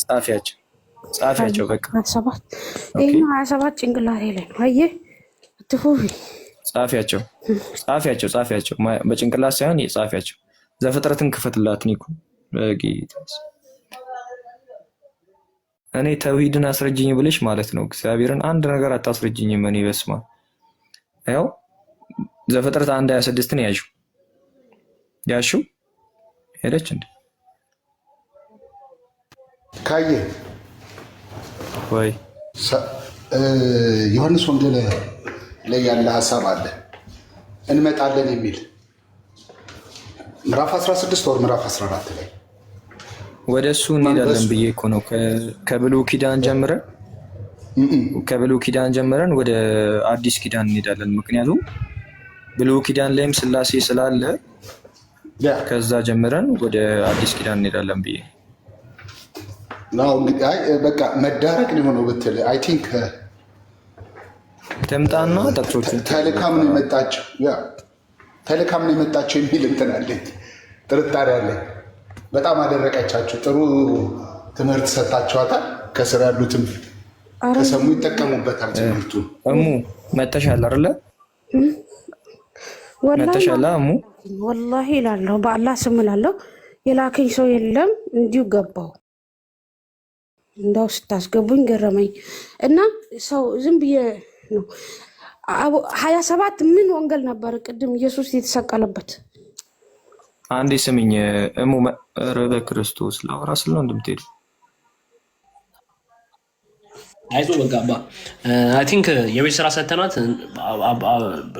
ጻፊያቸው በቃ 27 ጭንቅላቴ ላይ ነው። አየህ አትፉፊ ጻፊያቸው በጭንቅላት ሳይሆን ጻፊያቸው። ዘፍጥረትን ክፈትላት ኒኩ በጌታ እኔ ተውሂድን አስረጅኝ ብልሽ ማለት ነው እግዚአብሔርን አንድ ነገር አታስረጅኝም። እኔ በስማ ያው ዘፍጥረት 1:26 ነው ያልሽው ሄደች እንዴ ካየ ወይ ዮሐንስ ወንጌል ላይ ያለ ሀሳብ አለ እንመጣለን የሚል ምዕራፍ 16 ወር ምዕራፍ 14 ላይ ወደ እሱ እንሄዳለን ብዬ እኮ ነው። ከብሉይ ኪዳን ጀምረን ወደ አዲስ ኪዳን እንሄዳለን። ምክንያቱም ብሉይ ኪዳን ላይም ስላሴ ስላለ ከዛ ጀምረን ወደ አዲስ ኪዳን እንሄዳለን ብዬ ነው። እንግዲህ በቃ መዳረቅ ሊሆነው ብትል አይ ቲንክ ተምጣና ጠቅሶች ተልካም ነው የመጣቸው የሚል እንትን አለኝ፣ ጥርጣሬ አለኝ። በጣም አደረቀቻቸው። ጥሩ ትምህርት ሰጣቸዋታል። ከስር ያሉትም ከሰሙ ይጠቀሙበታል ትምህርቱን። እሙ መተሻል አይደለ? መተሻል እሙ ወላሂ እላለሁ፣ በአላህ ስም እላለሁ። የላከኝ ሰው የለም። እንዲሁ ገባው እንዳው ስታስገቡኝ ገረመኝ። እና ሰው ዝም ብዬ ነው 27 ምን ወንጌል ነበር ቅድም ኢየሱስ የተሰቀለበት? አንዴ ስምኝ እሙ ረበ ክርስቶስ ላውራ ስለ ነው እንደምትሄዱ አይዞ በጋባ አይ ቲንክ የቤት ስራ ሰተናት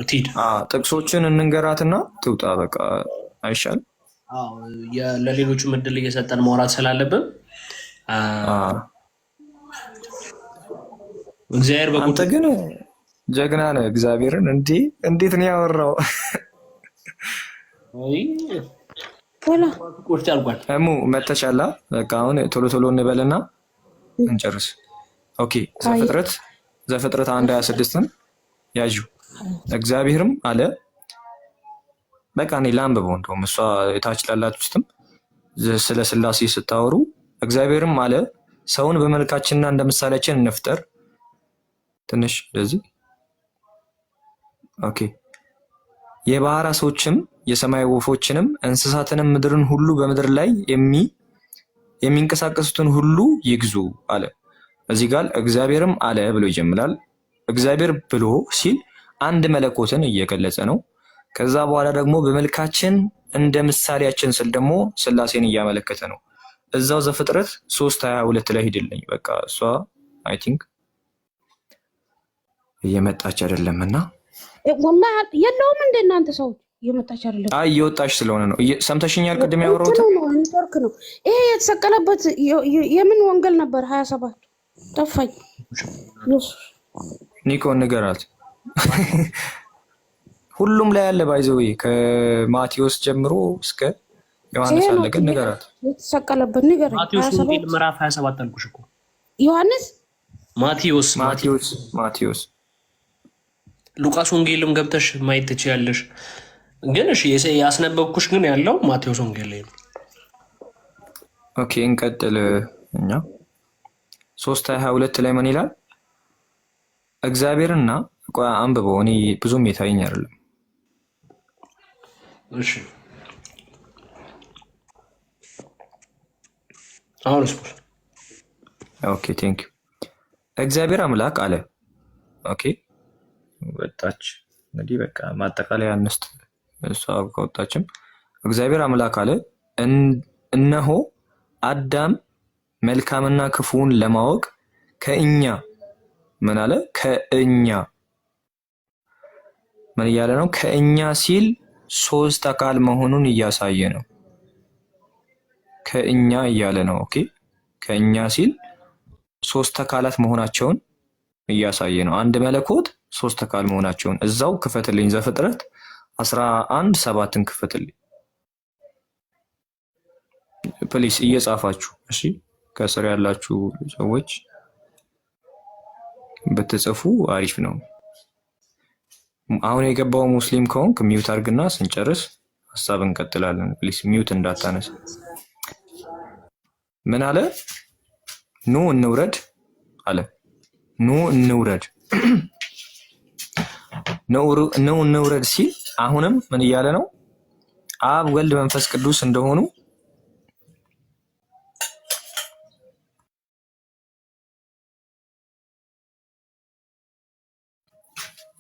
ትሂድ። ጥቅሶችን እንንገራትና ትውጣ። በቃ አይሻል? ለሌሎቹ እድል እየሰጠን ማውራት ስላለብን እግዚአብሔር አንተ ግን ጀግና ነህ። እግዚአብሔርን እንዴት ነው ያወራው? እሙ መተሻላ። በቃ አሁን ቶሎ ቶሎ እንበልና እንጨርስ። ኦኬ ዘፍጥረት 1:26 ያዡ። እግዚአብሔርም አለ በቃ እኔ ላንብበው፣ እንደውም እሷ የታች ላላችሁትም ስለ ስላሴ ስታወሩ እግዚአብሔርም አለ ሰውን በመልካችንና እንደ ምሳሌያችን እንፍጠር። ትንሽ እንደዚህ ኦኬ። የባህር ዓሦችም የሰማይ ወፎችንም እንስሳትንም ምድርን ሁሉ በምድር ላይ የሚንቀሳቀሱትን ሁሉ ይግዙ አለ። እዚህ ጋር እግዚአብሔርም አለ ብሎ ይጀምራል። እግዚአብሔር ብሎ ሲል አንድ መለኮትን እየገለጸ ነው። ከዛ በኋላ ደግሞ በመልካችን እንደ ምሳሌያችን ስል ደግሞ ስላሴን እያመለከተ ነው። እዛው ዘፍጥረት 3:22 ላይ ሂድልኝ። በቃ እሷ አይ ቲንክ እየመጣች አይደለምና ወላሂ የለውም እንደ እናንተ ሰው እየመጣች አይደለም። አይ እየወጣች ስለሆነ ነው። ሰምተሽኛል? ቅድም ያወራሁት ኔትወርክ ነው። ይሄ የተሰቀለበት የምን ወንጌል ነበር? 27 ጠፋኝ። ኒኮ ንገራት። ሁሉም ላይ ያለ ባይዘው ከማቴዎስ ጀምሮ እስከ ዮሐንስ አለ። ግን ንገራት የተሰቀለበት ንገራት። ማቴዎስ ወንጌል ምዕራፍ 27 አልኩሽ እኮ ዮሐንስ ማቴዎስ ሉቃስ ወንጌልም ገብተሽ ማየት ትችያለሽ። ግን እሺ ያስነበብኩሽ ግን ያለው ማቴዎስ ወንጌል ላይ ነው። ኦኬ እንቀጥል። እኛ 3:22 ላይ ምን ይላል? እግዚአብሔርና አንብበው፣ እኔ ብዙም የታየኝ አይደለም። እሺ አሁን ስፖርት ኦኬ ቴንክ ዩ። እግዚአብሔር አምላክ አለ። ኦኬ ወጣች። እንግዲህ በቃ ማጠቃለያ አንስት እሷ ከወጣችም እግዚአብሔር አምላክ አለ እነሆ አዳም መልካምና ክፉን ለማወቅ ከእኛ ምን አለ? ከእኛ ምን እያለ ነው? ከእኛ ሲል ሶስት አካል መሆኑን እያሳየ ነው። ከእኛ እያለ ነው። ኦኬ ከእኛ ሲል ሶስት አካላት መሆናቸውን እያሳየ ነው። አንድ መለኮት ሶስት አካል መሆናቸውን እዛው ክፈትልኝ። ዘፍጥረት 11:7 ክፈትልኝ ፕሊስ፣ እየጻፋችሁ እሺ። ከስር ያላችሁ ሰዎች ብትጽፉ አሪፍ ነው። አሁን የገባው ሙስሊም ከሆንክ ሚውት አድርግና ስንጨርስ ሀሳብ እንቀጥላለን። ፕሊስ ሚውት እንዳታነሳ። ምን አለ? ኑ እንውረድ አለ። ኑ እንውረድ ነው እንውረድ ሲል አሁንም ምን እያለ ነው? አብ ወልድ መንፈስ ቅዱስ እንደሆኑ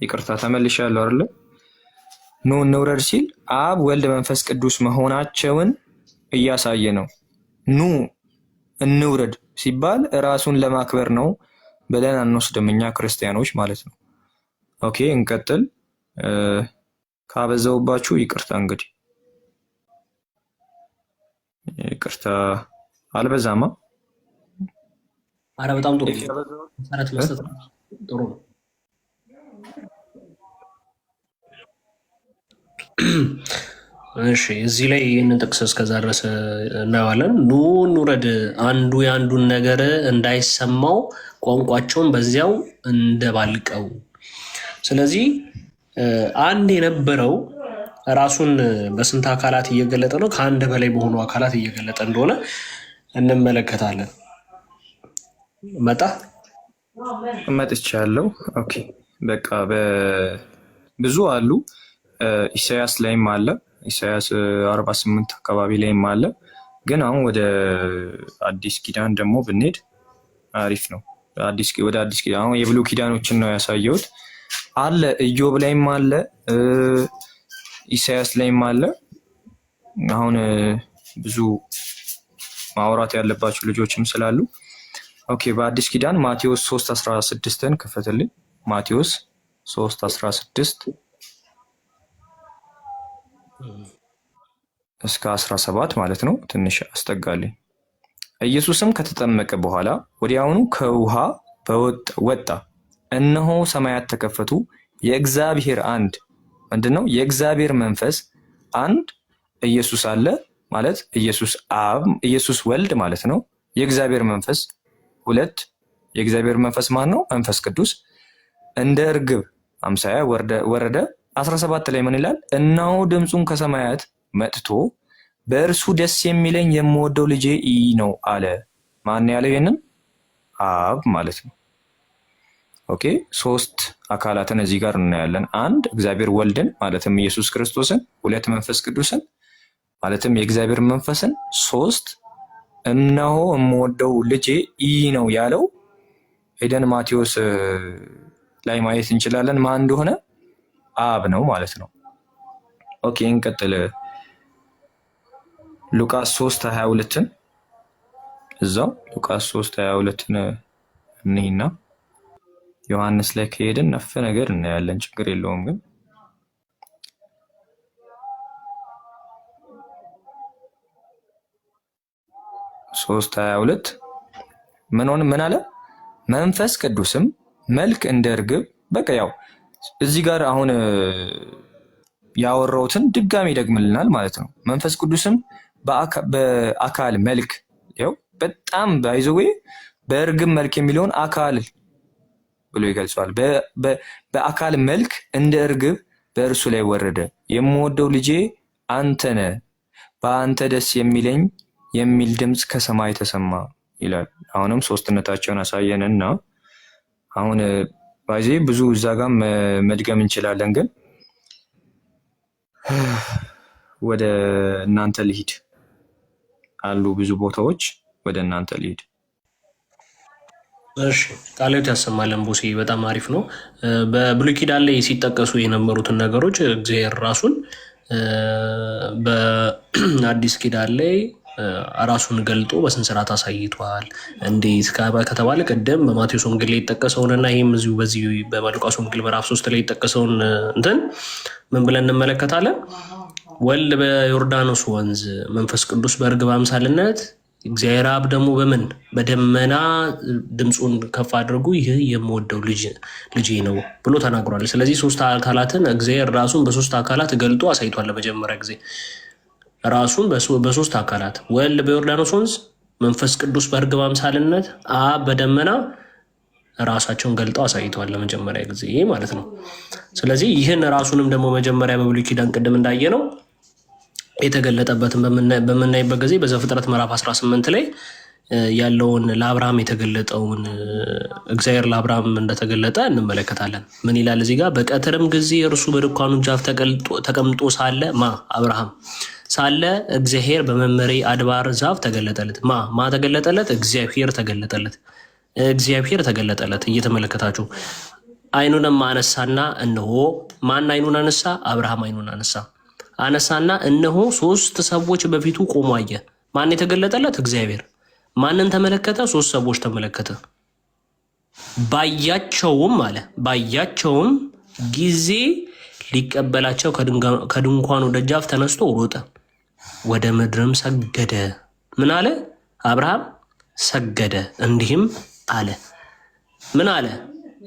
ይቅርታ ተመልሻለሁ አይደለ? ኑ እንውረድ ሲል አብ ወልድ መንፈስ ቅዱስ መሆናቸውን እያሳየ ነው። ኑ እንውረድ ሲባል ራሱን ለማክበር ነው ብለን አንወስድም እኛ ክርስቲያኖች ማለት ነው። ኦኬ እንቀጥል። ካበዛውባችሁ ይቅርታ። እንግዲህ ይቅርታ አልበዛማ። አረ በጣም ጥሩ መሰረት መስጠት ጥሩ ነው። እሺ እዚህ ላይ ይህንን ጥቅስ እስከዛ ድረስ እናየዋለን። ኑ እንውረድ፣ አንዱ የአንዱን ነገር እንዳይሰማው ቋንቋቸውን በዚያው እንደባልቀው። ስለዚህ አንድ የነበረው ራሱን በስንት አካላት እየገለጠ ነው? ከአንድ በላይ በሆኑ አካላት እየገለጠ እንደሆነ እንመለከታለን። መጥቻለሁ። ኦኬ በቃ ብዙ አሉ። ኢሳያስ ላይም አለ፣ ኢሳያስ 48 አካባቢ ላይም አለ። ግን አሁን ወደ አዲስ ኪዳን ደግሞ ብንሄድ አሪፍ ነው። ወደ አዲስ ኪዳን አሁን የብሉይ ኪዳኖችን ነው ያሳየሁት። አለ ኢዮብ ላይም አለ፣ ኢሳያስ ላይም አለ። አሁን ብዙ ማውራት ያለባቸው ልጆችም ስላሉ ኦኬ በአዲስ ኪዳን ማቴዎስ 3:16ን ክፈትልኝ። ማቴዎስ 3:16 እስከ 17 ማለት ነው። ትንሽ አስጠጋልኝ። ኢየሱስም ከተጠመቀ በኋላ ወዲያውኑ ከውሃ ወጣ፣ እነሆ ሰማያት ተከፈቱ፣ የእግዚአብሔር አንድ ምንድነው? የእግዚአብሔር መንፈስ አንድ ኢየሱስ አለ ማለት ኢየሱስ አብ፣ ኢየሱስ ወልድ ማለት ነው። የእግዚአብሔር መንፈስ ሁለት፣ የእግዚአብሔር መንፈስ ማን ነው? መንፈስ ቅዱስ እንደ እርግብ አምሳያ ወረደ። 17 ላይ ምን ይላል? እነሆ ድምፁን ከሰማያት መጥቶ በእርሱ ደስ የሚለኝ የምወደው ልጄ ይህ ነው አለ። ማን ያለው ይሄንን? አብ ማለት ነው። ኦኬ ሶስት አካላትን እዚህ ጋር እናያለን። አንድ እግዚአብሔር ወልድን ማለትም ኢየሱስ ክርስቶስን፣ ሁለት መንፈስ ቅዱስን ማለትም የእግዚአብሔር መንፈስን፣ ሶስት እነሆ የምወደው ልጄ ይህ ነው ያለው ሄደን ማቴዎስ ላይ ማየት እንችላለን። ማን እንደሆነ አብ ነው ማለት ነው። ኦኬ እንቀጥል። ሉቃስ 3:22ን እዛው ሉቃስ 3:22ን እንይና ዮሐንስ ላይ ከሄድን ነፍ ነገር እናያለን። ችግር የለውም ግን ሶስት 22 ምን አለ? መንፈስ ቅዱስም መልክ እንደ እርግብ። በቃ ያው እዚህ ጋር አሁን ያወራሁትን ድጋሚ ይደግምልናል ማለት ነው። መንፈስ ቅዱስም በአካል መልክ ያው በጣም ባይዘዌ በእርግብ መልክ የሚለውን አካል ብሎ ይገልጸዋል። በአካል መልክ እንደ እርግብ በእርሱ ላይ ወረደ። የምወደው ልጄ አንተ ነህ፣ በአንተ ደስ የሚለኝ የሚል ድምፅ ከሰማይ ተሰማ ይላል። አሁንም ሶስትነታቸውን አሳየንና አሁን ባይዜ ብዙ እዛ ጋር መድገም እንችላለን፣ ግን ወደ እናንተ ልሂድ አሉ ብዙ ቦታዎች፣ ወደ እናንተ ልሂድ። እሺ ቃልዮት ያሰማለን። ቡሴ በጣም አሪፍ ነው። በብሉይ ኪዳን ላይ ሲጠቀሱ የነበሩትን ነገሮች እግዚአብሔር ራሱን በአዲስ ኪዳን ላይ ራሱን ገልጦ በስንት ስርዓት አሳይቷል። እንዴት ከተባለ ቅድም በማቴዎስ ወንጌል ላይ የተጠቀሰውንና ይህም እዚሁ በዚህ በሉቃስ ወንጌል ምዕራፍ 3 ላይ የተጠቀሰውን እንትን ምን ብለን እንመለከታለን? ወልድ በዮርዳኖስ ወንዝ፣ መንፈስ ቅዱስ በእርግብ አምሳልነት፣ እግዚአብሔር አብ ደግሞ በምን በደመና ድምፁን ከፍ አድርጉ ይህ የምወደው ልጄ ነው ብሎ ተናግሯል። ስለዚህ ሶስት አካላትን እግዚአብሔር ራሱን በሶስት አካላት ገልጦ አሳይቷል። ለመጀመሪያ ጊዜ ራሱን በሶስት አካላት ወልድ በዮርዳኖስ ወንዝ፣ መንፈስ ቅዱስ በእርግብ አምሳልነት፣ አብ በደመና ራሳቸውን ገልጠው አሳይተዋል ለመጀመሪያ ጊዜ ማለት ነው። ስለዚህ ይህን ራሱንም ደግሞ መጀመሪያ በብሉይ ኪዳን ቅድም እንዳየ ነው የተገለጠበትን በምናይበት ጊዜ በዘፍጥረት ምዕራፍ 18 ላይ ያለውን ለአብርሃም የተገለጠውን እግዚአብሔር ለአብርሃም እንደተገለጠ እንመለከታለን። ምን ይላል እዚህ ጋር? በቀትርም ጊዜ እርሱ በድንኳኑ ጃፍ ተቀምጦ ሳለ አብርሃም ሳለ እግዚአብሔር በመምሬ አድባር ዛፍ ተገለጠለት። ማ ተገለጠለት? እግዚአብሔር ተገለጠለት። እግዚአብሔር ተገለጠለት። እየተመለከታችሁ አይኑንም አነሳና እነሆ ማን አይኑን አነሳ? አብርሃም አይኑን አነሳና እነሆ 3 ሰዎች በፊቱ ቆሞ አየ። ማን የተገለጠለት? እግዚአብሔር። ማንን ተመለከተ? 3 ሰዎች ተመለከተ። ባያቸውም ጊዜ ሊቀበላቸው ከድንኳኑ ደጃፍ ተነስቶ ሮጠ፣ ወደ ምድርም ሰገደ። ምን አለ? አብርሃም ሰገደ፣ እንዲህም አለ። ምን አለ?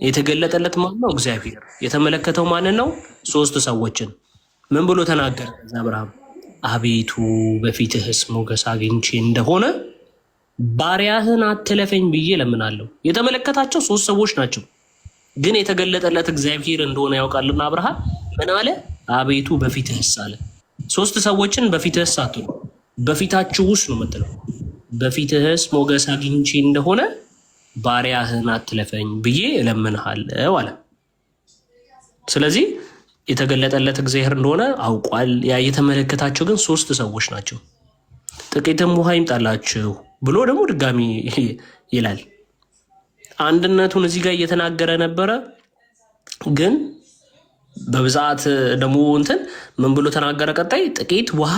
የተገለጠለት ማን ነው? እግዚአብሔር። የተመለከተው ማንን ነው? 3 ሰዎችን። ምን ብሎ ተናገረ? አብርሃም አቤቱ በፊትህስ ሞገስ አግኝቼ እንደሆነ ባሪያህን አትለፈኝ ብዬ ለምናለሁ። የተመለከታቸው 3 ሰዎች ናቸው፣ ግን የተገለጠለት እግዚአብሔር እንደሆነ ያውቃልና አብርሃም ምን አለ? አቤቱ በፊትህስ አለ። 3 ሰዎችን በፊትህስ አትሉ፣ በፊታችሁ ውስጥ ነው የምትለው። በፊትህስ ሞገስ አግኝቼ እንደሆነ ባሪያህን አትለፈኝ ብዬ እለምንሃለሁ አለ። ስለዚህ የተገለጠለት እግዚአብሔር እንደሆነ አውቋል። ያ የተመለከታቸው ግን 3 ሰዎች ናቸው። ጥቂትም ውሃ ይምጣላችሁ ብሎ ደግሞ ድጋሚ ይላል። አንድነቱን እዚህ ጋር እየተናገረ ነበረ። ግን በብዛት ደግሞ ምን ብሎ ተናገረ? ቀጣይ ጥቂት ውሃ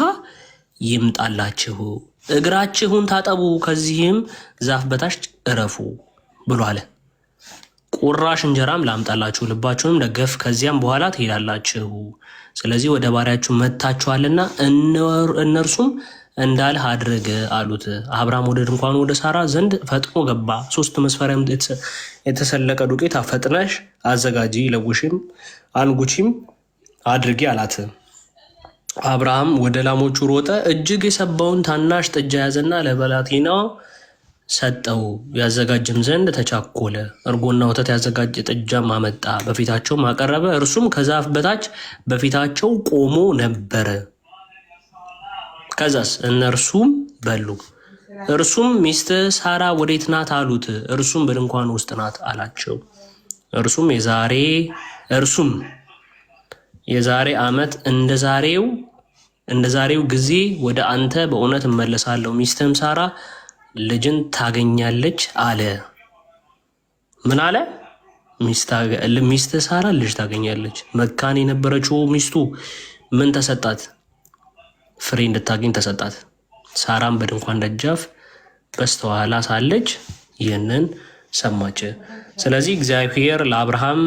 ይምጣላችሁ፣ እግራችሁን ታጠቡ፣ ከዚህም ዛፍ በታች እረፉ ብሎ አለ። ቁራሽ እንጀራም ላምጣላችሁ፣ ልባችሁንም ደገፍ፣ ከዚያም በኋላ ትሄዳላችሁ። ስለዚህ ወደ ባሪያችሁ መጥታችኋልና እነርሱም እንዳልህ አድርግ አሉት። አብርሃም ወደ ድንኳኑ ወደ ሳራ ዘንድ ፈጥኖ ገባ። 3 መስፈሪያም የተሰለቀ ዱቄት ፈጥነሽ አዘጋጂ፣ ለውሽም አንጉቺም አድርጊ አላት። አብርሃም ወደ ላሞቹ ሮጠ፣ እጅግ የሰባውን ታናሽ ጥጃ ያዘና ለብላቴናው ሰጠው፣ ያዘጋጅም ዘንድ ተቻኮለ። እርጎና ወተት ያዘጋጀ ጥጃም አመጣ፣ በፊታቸውም አቀረበ። እርሱም ከዛፍ በታች በፊታቸው ቆሞ ነበረ። ከዛስ እነርሱም በሉ። እርሱም ሚስትህ ሳራ ወዴት ናት አሉት። እርሱም በድንኳን ውስጥ ናት አላቸው። እርሱም የዛሬ ዓመት እንደ ዛሬው ጊዜ ወደ አንተ በእውነት እመለሳለሁ፣ ሚስትህም ሳራ ልጅን ታገኛለች አለ። ምን አለ? ሚስትህ ሳራ ልጅ ታገኛለች። መካን የነበረችው ሚስቱ ምን ተሰጣት? ፍሬ እንድታገኝ ተሰጣት። ሳራም በድንኳን ደጃፍ በስተኋላ ሳለች ይህንን ሰማች። ስለዚህ እግዚአብሔር ለአብርሃም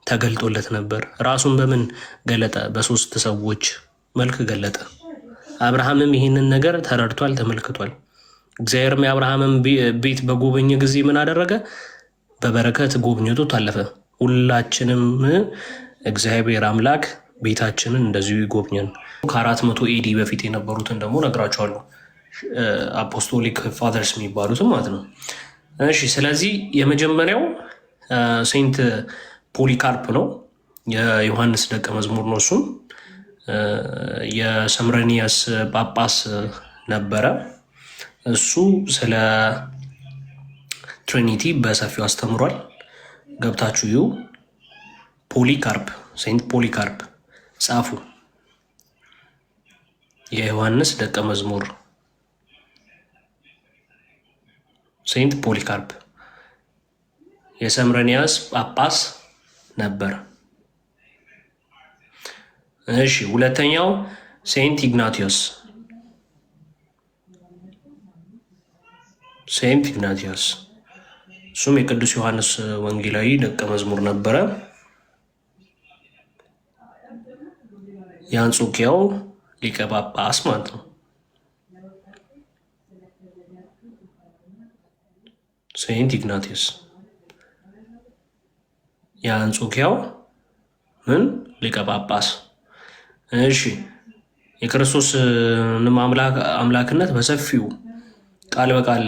ተገልጦለት ነበር። ራሱን በምን ገለጠ? በ3 ሰዎች መልክ ገለጠ። አብርሃምም ይህንን ነገር ተረድቷል፣ ተመልክቷል። እግዚአብሔርም የአብርሃምን ቤት በጎበኘ ጊዜ ምን አደረገ? በበረከት ጎብኝቶ ታለፈ። ሁላችንም እግዚአብሔር አምላክ ቤታችንን እንደዚሁ ይጎብኘን። ከ400 ኤዲ በፊት የነበሩትን ደግሞ ነግራቸዋለሁ። አፖስቶሊክ ፋዘርስ የሚባሉትም ማለት ነው። እሺ፣ ስለዚህ የመጀመሪያው ሴንት ፖሊካርፕ ነው፣ የዮሐንስ ደቀ መዝሙር ነው። እሱም የሰምረኒያስ ጳጳስ ነበረ። እሱ ስለ ትሪኒቲ በሰፊው አስተምሯል። ገብታችሁ ይሁ ፖሊካርፕ፣ ሴንት ፖሊካርፕ ጻፉ። የዮሐንስ ደቀ መዝሙር ሴንት ፖሊካርፕ የሰምረኒያስ ጳጳስ ነበር። እሺ፣ ሁለተኛው ሴንት ኢግናቲዮስ እሱም የቅዱስ ዮሐንስ ወንጌላዊ ደቀ መዝሙር ነበረ። የአንጾኪያው ሊቀ ጳጳስ ማለት ነው። ሴንት ኢግናቲዮስ የአንጾኪያው ሊቀ ጳጳስ። እሺ፣ የክርስቶስንም አምላክነት በሰፊው ቃል በቃል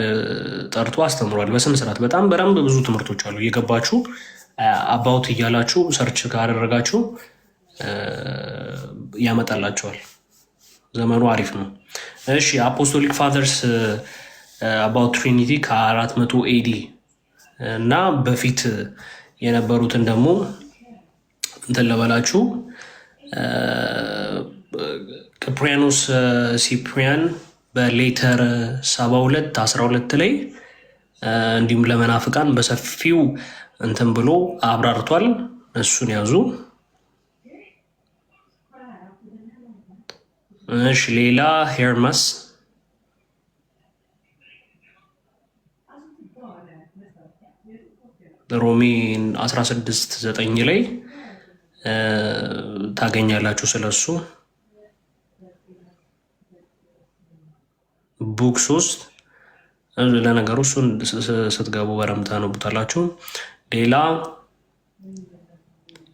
ጠርቶ አስተምሯል በስነ ስርዓት። በጣም በደንብ ብዙ ትምህርቶች አሉ። እየገባችሁ አባውት እያላችሁ ሰርች ካደረጋችሁ ያመጣላቸዋል። ዘመኑ አሪፍ ነው። እሺ፣ አፖስቶሊክ ፋዘርስ አባውት ትሪኒቲ ከ400 ኤዲ እና በፊት የነበሩትን ደግሞ እንትን ለበላችሁ ቅፕሪያኖስ ሲፕሪያን በሌተር 72 12 ላይ እንዲሁም ለመናፍቃን በሰፊው እንትን ብሎ አብራርቷል። እሱን ያዙ። እሺ ሌላ ሄርመስ ሮሜ 16:9 ላይ ታገኛላችሁ ስለሱ። ቡክ 3 ለነገሩ እሱን ስትገቡ በረምታ ነው ብታላችሁ። ሌላ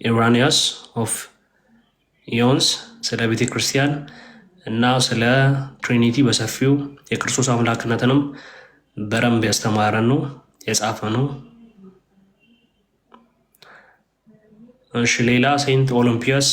ኢራኒያስ ኦፍ ኢዮንስ ስለ ቤተ ክርስቲያን እና ስለ ትሪኒቲ በሰፊው የክርስቶስ አምላክነትንም በረምብ ያስተማረን ነው የጻፈ ነው። እሺ ሌላ ሴንት ኦሎምፒያስ